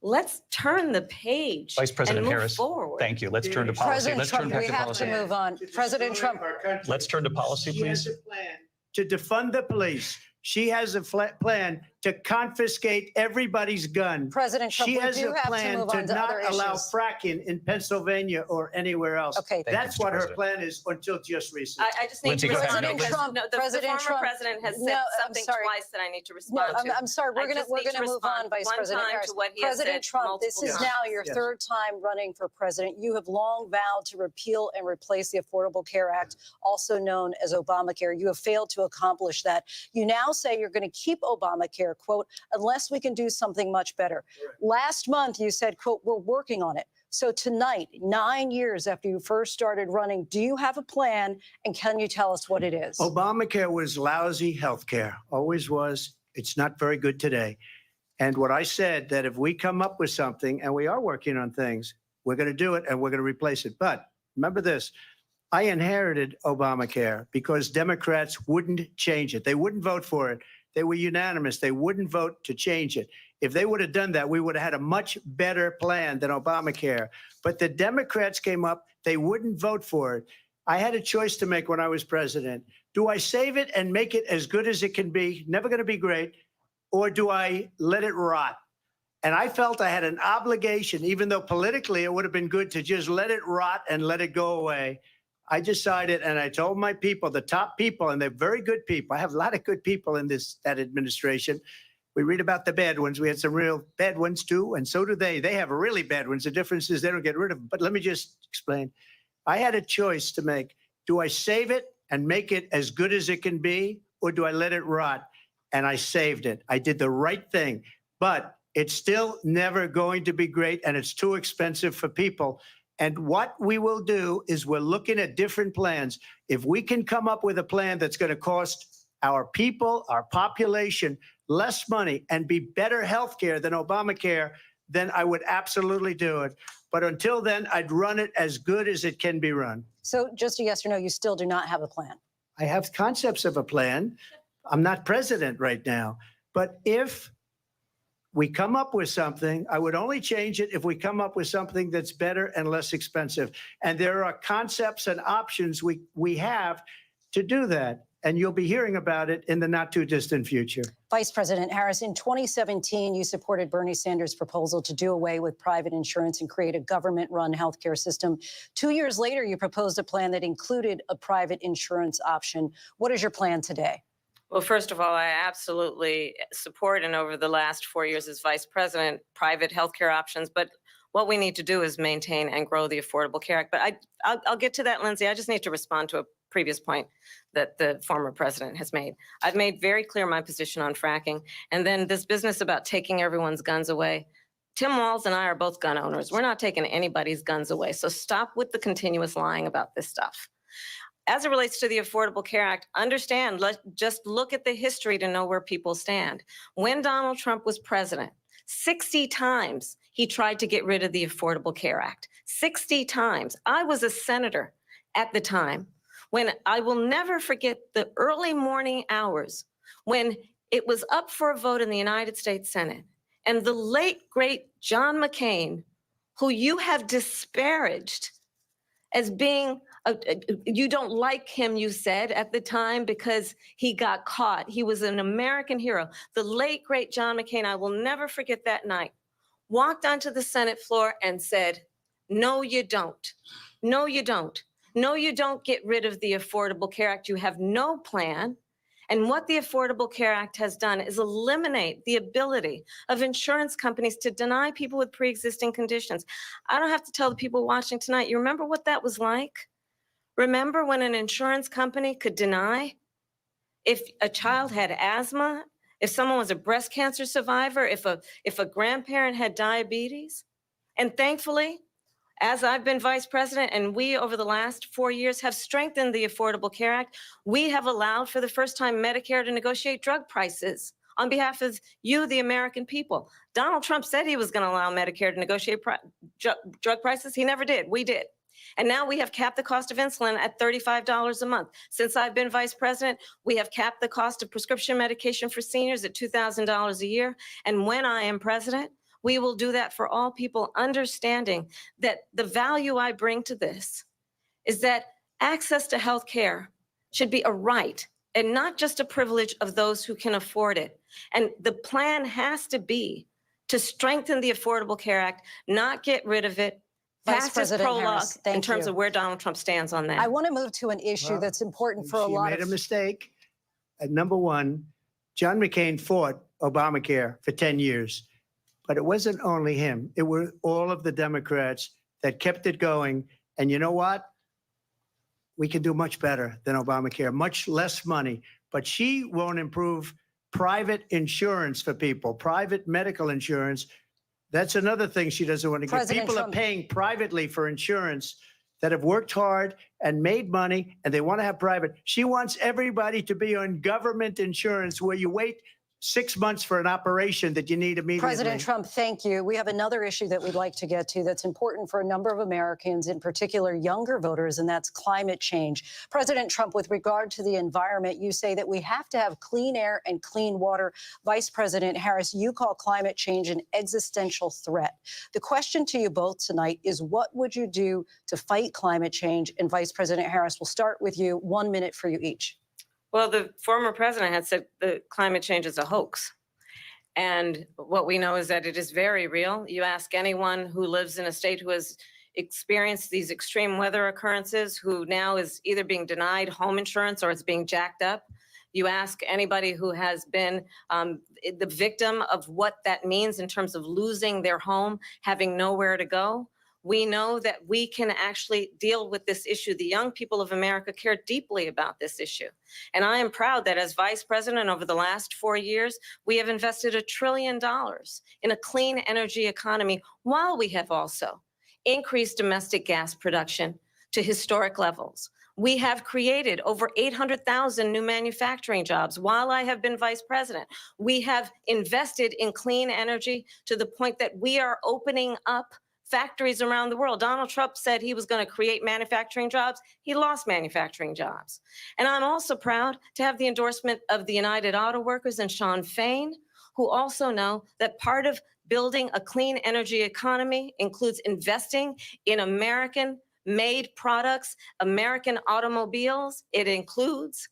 Let's turn the page. Vice President and move Harris, forward. thank you. Let's turn to policy. President Trump, we have to move on. President Trump. Let's turn to policy, She has please. a plan to defund the police. She has a plan to confiscate everybody's gun. President Trump, she we has do a have to plan move to on to not other allow issues. fracking in Pennsylvania or anywhere else. Okay. That's you, what Mr. her President. plan is until just recently. I just need Lindsay, to go ahead. respond No, because Trump, the President former Trump. president has said No, I'm something sorry. twice that I need to No, respond to. I'm sorry. We're I just need gonna to move on, respond Vice one President time Harris. to what he has President said Trump, this multiple is times. now your Yes. third time running for president. You have long vowed to repeal and replace the Affordable Care Act, also known as Obamacare. You have failed to accomplish that. You now say you're going to keep Obamacare, quote, unless we can do something much better. Last month, you said, quote, we're working on it. So tonight, 9 years after you first started running, do you have a plan, and can you tell us what it is? Obamacare was lousy health care, always was. It's not very good today. And what I said, that if we come up with something, and we are working on things, we're going to do it and we're going to replace it. But remember this, I inherited Obamacare because Democrats wouldn't change it. They wouldn't vote for it. They were unanimous. They wouldn't vote to change it. If they would have done that, we would have had a much better plan than Obamacare. But the Democrats came up, they wouldn't vote for it. I had a choice to make when I was president. Do I save it and make it as good as it can be, never going to be great, or do I let it rot? And I felt I had an obligation, even though politically it would have been good to just let it rot and let it go away. I decided, and I told my people, the top people, and they're very good people. I have a lot of good people in that administration. We read about the bad ones. We had some real bad ones too, and so do they. They have really bad ones. The difference is they don't get rid of them. But let me just explain. I had a choice to make. Do I save it and make it as good as it can be, or do I let it rot? And I saved it. I did the right thing. But it's still never going to be great, and it's too expensive for people. And what we will do is we're looking at different plans. If we can come up with a plan that's going to cost our people, our population, less money and be better health care than Obamacare, then I would absolutely do it. But until then, I'd run it as good as it can be run. So just a yes or no, you still do not have a plan. I have concepts of a plan. I'm not president right now. But if we come up with something, I would only change it if we come up with something that's better and less expensive. And there are concepts and options we have to do that. And you'll be hearing about it in the not too distant future. Vice President Harris, in 2017, you supported Bernie Sanders' proposal to do away with private insurance and create a government-run healthcare system. 2 years later, you proposed a plan that included a private insurance option. What is your plan today? Well, first of all, I absolutely support, and over the last 4 years as vice president, private healthcare options. But what we need to do is maintain and grow the Affordable Care Act. But I'll get to that, Lindsay. I just need to respond to a previous point that the former president has made. I've made very clear my position on fracking. And then this business about taking everyone's guns away. Tim Walz and I are both gun owners. We're not taking anybody's guns away. So stop with the continuous lying about this stuff. As it relates to the Affordable Care Act, understand, just look at the history to know where people stand. When Donald Trump was president, 60 times he tried to get rid of the Affordable Care Act. 60 times. I was a senator at the time when I will never forget the early morning hours when it was up for a vote in the United States Senate. And the late, great John McCain, who you have disparaged as being you don't like him, you said at the time, because he got caught. He was an American hero. The late, great John McCain, I will never forget that night, walked onto the Senate floor and said, no, you don't. No, you don't. No, you don't get rid of the Affordable Care Act. You have no plan. And what the Affordable Care Act has done is eliminate the ability of insurance companies to deny people with pre-existing conditions. I don't have to tell the people watching tonight, you remember what that was like? Remember when an insurance company could deny if a child had asthma, if someone was a breast cancer survivor, if a grandparent had diabetes? And thankfully, as I've been vice president and we over the last 4 years have strengthened the Affordable Care Act, we have allowed for the first time Medicare to negotiate drug prices on behalf of you, the American people. Donald Trump said he was going to allow Medicare to negotiate drug prices. He never did. We did. And now we have capped the cost of insulin at $35 a month. Since I've been vice president, we have capped the cost of prescription medication for seniors at $2,000 a year. And when I am president, we will do that for all people, understanding that the value I bring to this is that access to health care should be a right and not just a privilege of those who can afford it. And the plan has to be to strengthen the Affordable Care Act, not get rid of it. Vice Fastest President prologue Harris, thank in terms you. of where Donald Trump stands on that. I want to move to an issue that's important for a She lot made of a mistake. Number one, John McCain fought Obamacare for 10 years. But it wasn't only him. It were all of the Democrats that kept it going. And you know what? We can do much better than Obamacare, much less money. But she won't improve private insurance for people, private medical insurance. That's another thing she doesn't want to get. President People Trump. are paying privately for insurance that have worked hard and made money, and they want to have private. She wants everybody to be on government insurance where you wait 6 months for an operation that you need immediately. President Trump, thank you. We have another issue that we'd like to get to that's important for a number of Americans, in particular younger voters, and that's climate change. President Trump, with regard to the environment, you say that we have to have clean air and clean water. Vice President Harris, you call climate change an existential threat. The question to you both tonight is, what would you do to fight climate change? And Vice President Harris, we'll start with you. 1 minute for you each. Well, the former president had said that climate change is a hoax. And what we know is that it is very real. You ask anyone who lives in a state who has experienced these extreme weather occurrences, who now is either being denied home insurance or it's being jacked up. You ask anybody who has been the victim of what that means in terms of losing their home, having nowhere to go. We know that we can actually deal with this issue. The young people of America care deeply about this issue. And I am proud that as vice president over the last 4 years, we have invested $1 trillion in a clean energy economy, while we have also increased domestic gas production to historic levels. We have created over 800,000 new manufacturing jobs while I have been vice president. We have invested in clean energy to the point that we are opening up factories around the world. Donald Trump said he was going to create manufacturing jobs. He lost manufacturing jobs. And I'm also proud to have the endorsement of the United Auto Workers and Sean Fain, who also know that part of building a clean energy economy includes investing in American-made products, American automobiles. It includes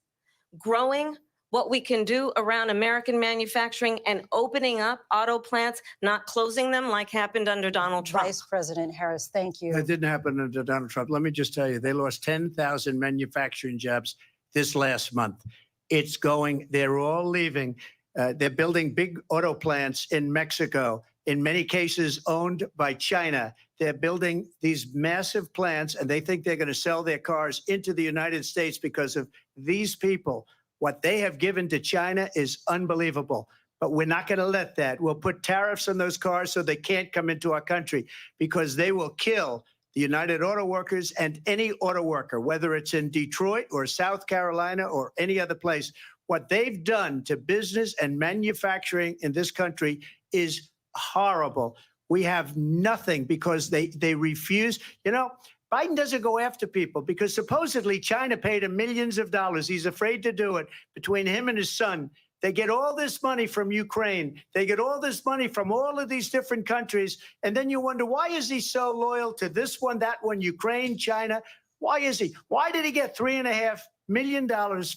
growing what we can do around American manufacturing and opening up auto plants, not closing them like happened under Donald Trump. Vice President Harris, thank you. That didn't happen under Donald Trump. Let me just tell you, they lost 10,000 manufacturing jobs this last month. They're all leaving. They're building big auto plants in Mexico, in many cases owned by China. They're building these massive plants, and they think they're going to sell their cars into the United States because of these people. What they have given to China is unbelievable. But we're not going to let that. We'll put tariffs on those cars so they can't come into our country, because they will kill the United Auto Workers and any auto worker, whether it's in Detroit or South Carolina or any other place. What they've done to business and manufacturing in this country is horrible. We have nothing because they refuse. You know, Biden doesn't go after people because supposedly China paid him millions of dollars. He's afraid to do it. Between him and his son, they get all this money from Ukraine. They get all this money from all of these different countries. And then you wonder, why is he so loyal to this one, that one, Ukraine, China? Why is he? Why did he get $3.5 million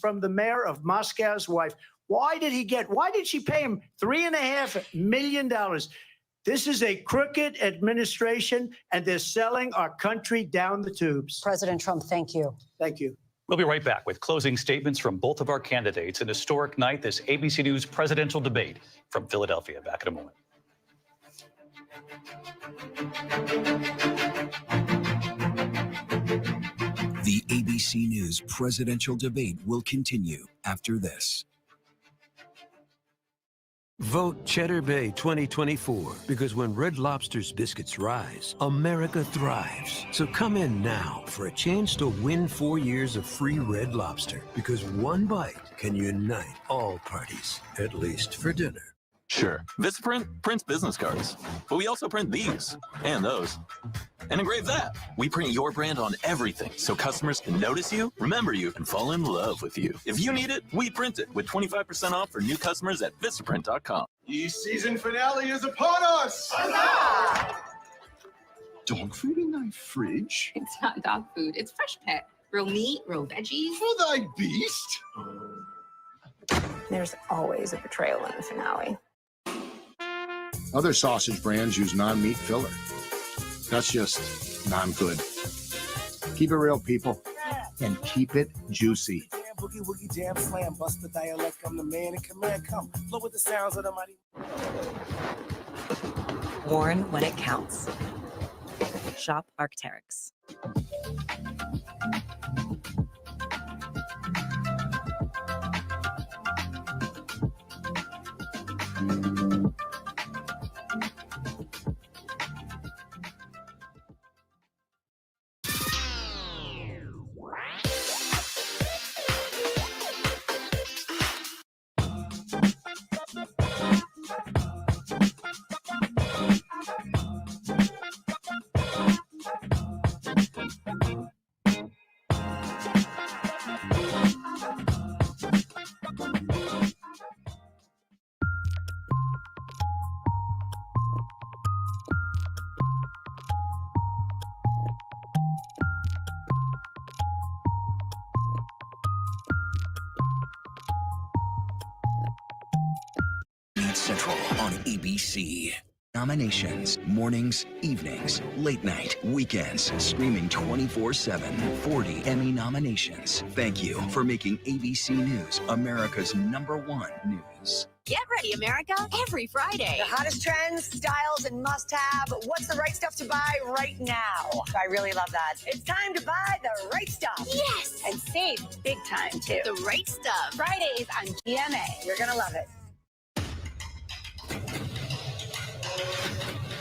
from the mayor of Moscow's wife? Why did she pay him $3.5 million? This is a crooked administration, and they're selling our country down the tubes. President Trump, thank you. Thank you. We'll be right back with closing statements from both of our candidates. An historic night, this ABC News presidential debate from Philadelphia. Back in a moment. The ABC News presidential debate will continue after this. Vote Cheddar Bay 2024, because when Red Lobster's biscuits rise, America thrives. So come in now for a chance to win 4 years of free Red Lobster, because one bite can unite all parties, at least for dinner. Sure, Vistaprint prints business cards, but we also print these and those and engrave that. We print your brand on everything so customers can notice you, remember you, and fall in love with you. If you need it, we print it with 25% off for new customers at Vistaprint.com. The season finale is upon us! Dog food in thy fridge? It's not dog food, it's fresh pet. Real meat, real veggies. For thy beast? There's always a betrayal in the finale. Other sausage brands use non-meat filler. That's just non-good. Keep it real, people, and keep it juicy. Boogie woogie jam slam, bust the dialect. I'm the man in command. Come flow with the sounds of the mighty. Worn when it counts. Shop Arc'teryx. Central on ABC. Nominations, mornings, evenings, late night, weekends, streaming 24/7. 40 Emmy nominations. Thank you for making ABC News America's #1 news. Get ready, America, every Friday. The hottest trends, styles, and must-have. What's the right stuff to buy right now? I really love that. It's time to buy the right stuff. Yes. And save big time, too. The right stuff. Fridays on GMA. You're going to love it.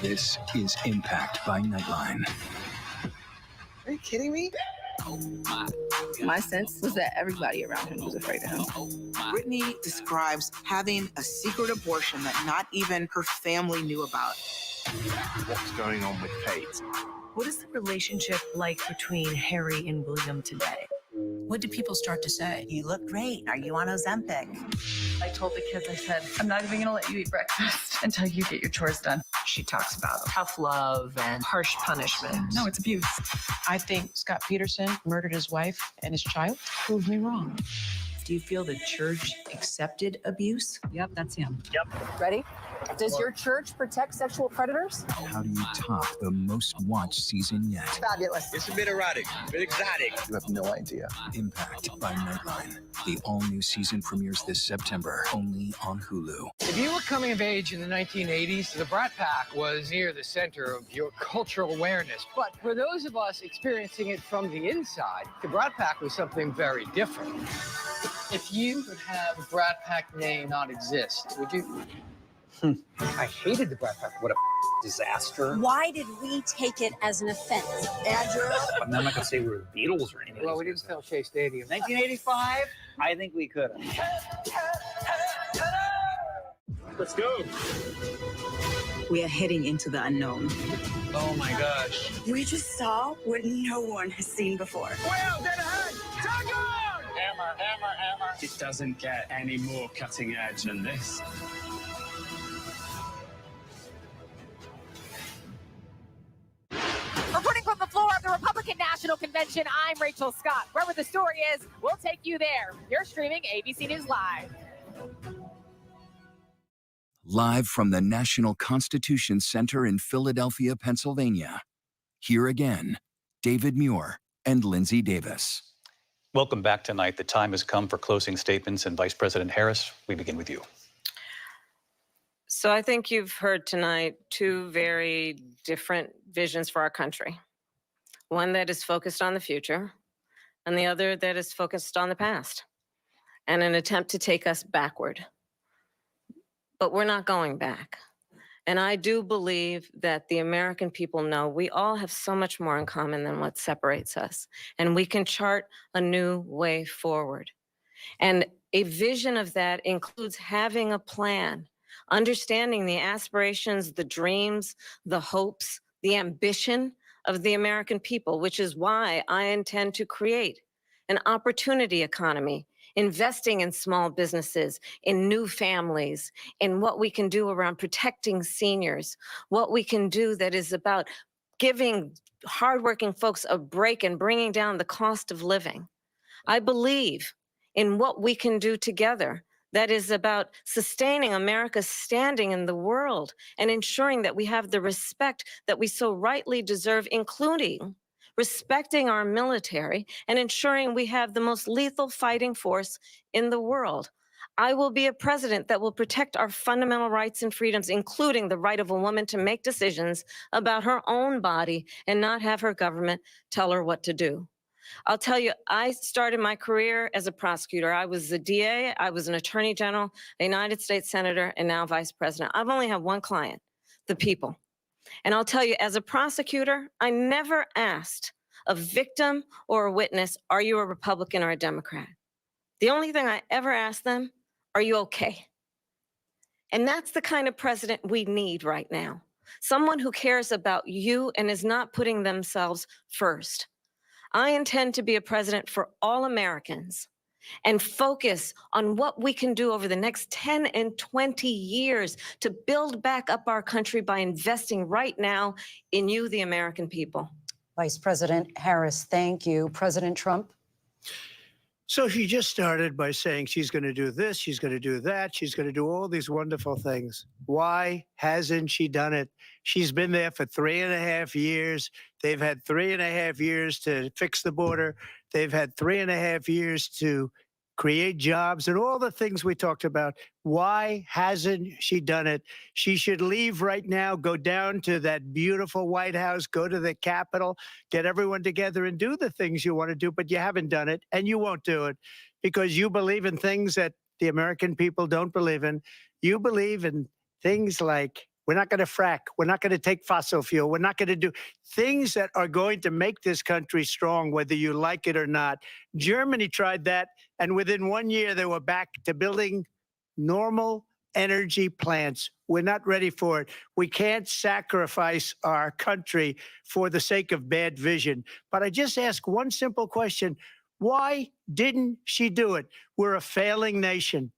This is Impact by Nightline. Are you kidding me? My sense was that everybody around him was afraid of him. Brittany describes having a secret abortion that not even her family knew about. What's going on with Kate? What is the relationship like between Harry and William today? What did people start to say? You look great. Are you on Ozempic? I told the kids, I said, I'm not even gonna let you eat breakfast until you get your chores done. She talks about tough love and harsh punishment. No, it's abuse. I think Scott Peterson murdered his wife and his child. Prove me wrong. Do you feel the church accepted abuse? Yep, that's him. Yep. Ready? Does your church protect sexual predators? How do you top the most watched season yet? Fabulous. It's a bit erotic, a bit exotic. You have no idea. Impact by Nightline. The all-new season premieres this September, only on Hulu. If you were coming of age in the 1980s, the Brat Pack was near the center of your cultural awareness. But for those of us experiencing it from the inside, the Brat Pack was something very different. If you could have the Brat Pack name not exist, would you? I hated the Brat Pack. What a disaster. Why did we take it as an offense? Andrew? I'm not going to say we were the Beatles or anything. Well, we didn't sell Shea Stadium. 1985? I think we could have. Let's go. We are heading into the unknown. Oh my gosh. We just saw what no one has seen before. Well, dead ahead. Tiger! Hammer, hammer, hammer. It doesn't get any more cutting edge than this. Reporting from the floor of the Republican National Convention, I'm Rachel Scott. Wherever the story is, we'll take you there. You're streaming ABC News Live. Live from the National Constitution Center in Philadelphia, Pennsylvania. Here again, David Muir and Lindsay Davis. Welcome back tonight. The time has come for closing statements, and Vice President Harris, we begin with you. So I think you've heard tonight two very different visions for our country. One that is focused on the future, and the other that is focused on the past, and an attempt to take us backward. But we're not going back. And I do believe that the American people know we all have so much more in common than what separates us. And we can chart a new way forward. And a vision of that includes having a plan, understanding the aspirations, the dreams, the hopes, the ambition of the American people, which is why I intend to create an opportunity economy, investing in small businesses, in new families, in what we can do around protecting seniors, what we can do that is about giving hardworking folks a break and bringing down the cost of living. I believe in what we can do together that is about sustaining America's standing in the world and ensuring that we have the respect that we so rightly deserve, including respecting our military and ensuring we have the most lethal fighting force in the world. I will be a president that will protect our fundamental rights and freedoms, including the right of a woman to make decisions about her own body and not have her government tell her what to do. I'll tell you, I started my career as a prosecutor. I was a DA, I was an attorney general, a United States senator, and now vice president. I've only had one client, the people. And I'll tell you, as a prosecutor, I never asked a victim or a witness, are you a Republican or a Democrat? The only thing I ever asked them, are you okay? And that's the kind of president we need right now. Someone who cares about you and is not putting themselves first. I intend to be a president for all Americans and focus on what we can do over the next 10 and 20 years to build back up our country by investing right now in you, the American people. Vice President Harris, thank you. President Trump? So she just started by saying she's going to do this, she's going to do that, she's going to do all these wonderful things. Why hasn't she done it? She's been there for 3.5 years. They've had 3.5 years to fix the border. They've had 3.5 years to create jobs and all the things we talked about. Why hasn't she done it? She should leave right now, go down to that beautiful White House, go to the Capitol, get everyone together and do the things you want to do, but you haven't done it and you won't do it because you believe in things that the American people don't believe in. You believe in things like we're not going to frack. We're not going to take fossil fuel. We're not going to do things that are going to make this country strong, whether you like it or not. Germany tried that, and within 1 year, they were back to building normal energy plants. We're not ready for it. We can't sacrifice our country for the sake of bad vision. But I just ask one simple question. Why didn't she do it? We're a failing nation.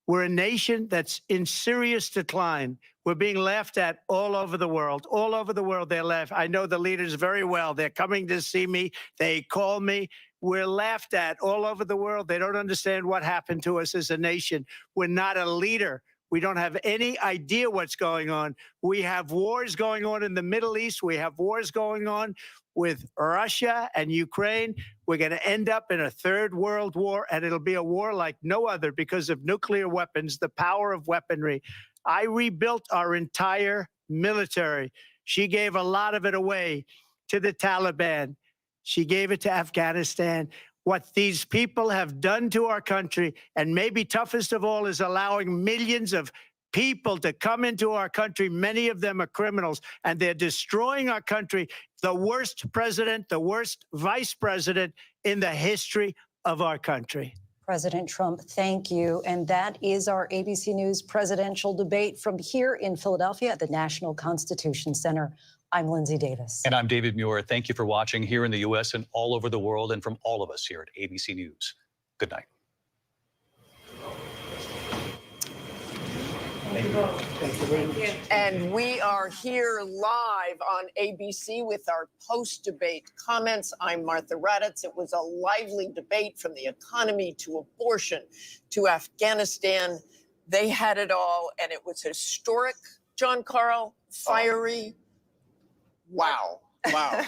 We're a nation that's in serious decline. We're being laughed at all over the world. All over the world, they're laughed. I know the leaders very well. They're coming to see me. They call me. We're laughed at all over the world. They don't understand what happened to us as a nation. We're not a leader. We don't have any idea what's going on. We have wars going on in the Middle East. We have wars going on with Russia and Ukraine. We're going to end up in a third world war, and it'll be a war like no other because of nuclear weapons, the power of weaponry. I rebuilt our entire military. She gave a lot of it away to the Taliban. She gave it to Afghanistan. What these people have done to our country, and maybe toughest of all, is allowing millions of people to come into our country. Many of them are criminals, and they're destroying our country. The worst president, the worst vice president in the history of our country. President Trump, thank you. And that is our ABC News presidential debate from here in Philadelphia at the National Constitution Center. I'm Lindsay Davis. And I'm David Muir. Thank you for watching here in the U.S. and all over the world, and from all of us here at ABC News. Good night. Thank you. And we are here live on ABC with our post-debate comments. I'm Martha Raddatz. It was a lively debate, from the economy to abortion to Afghanistan. They had it all, and it was historic, John Carl, fiery. Wow. Wow.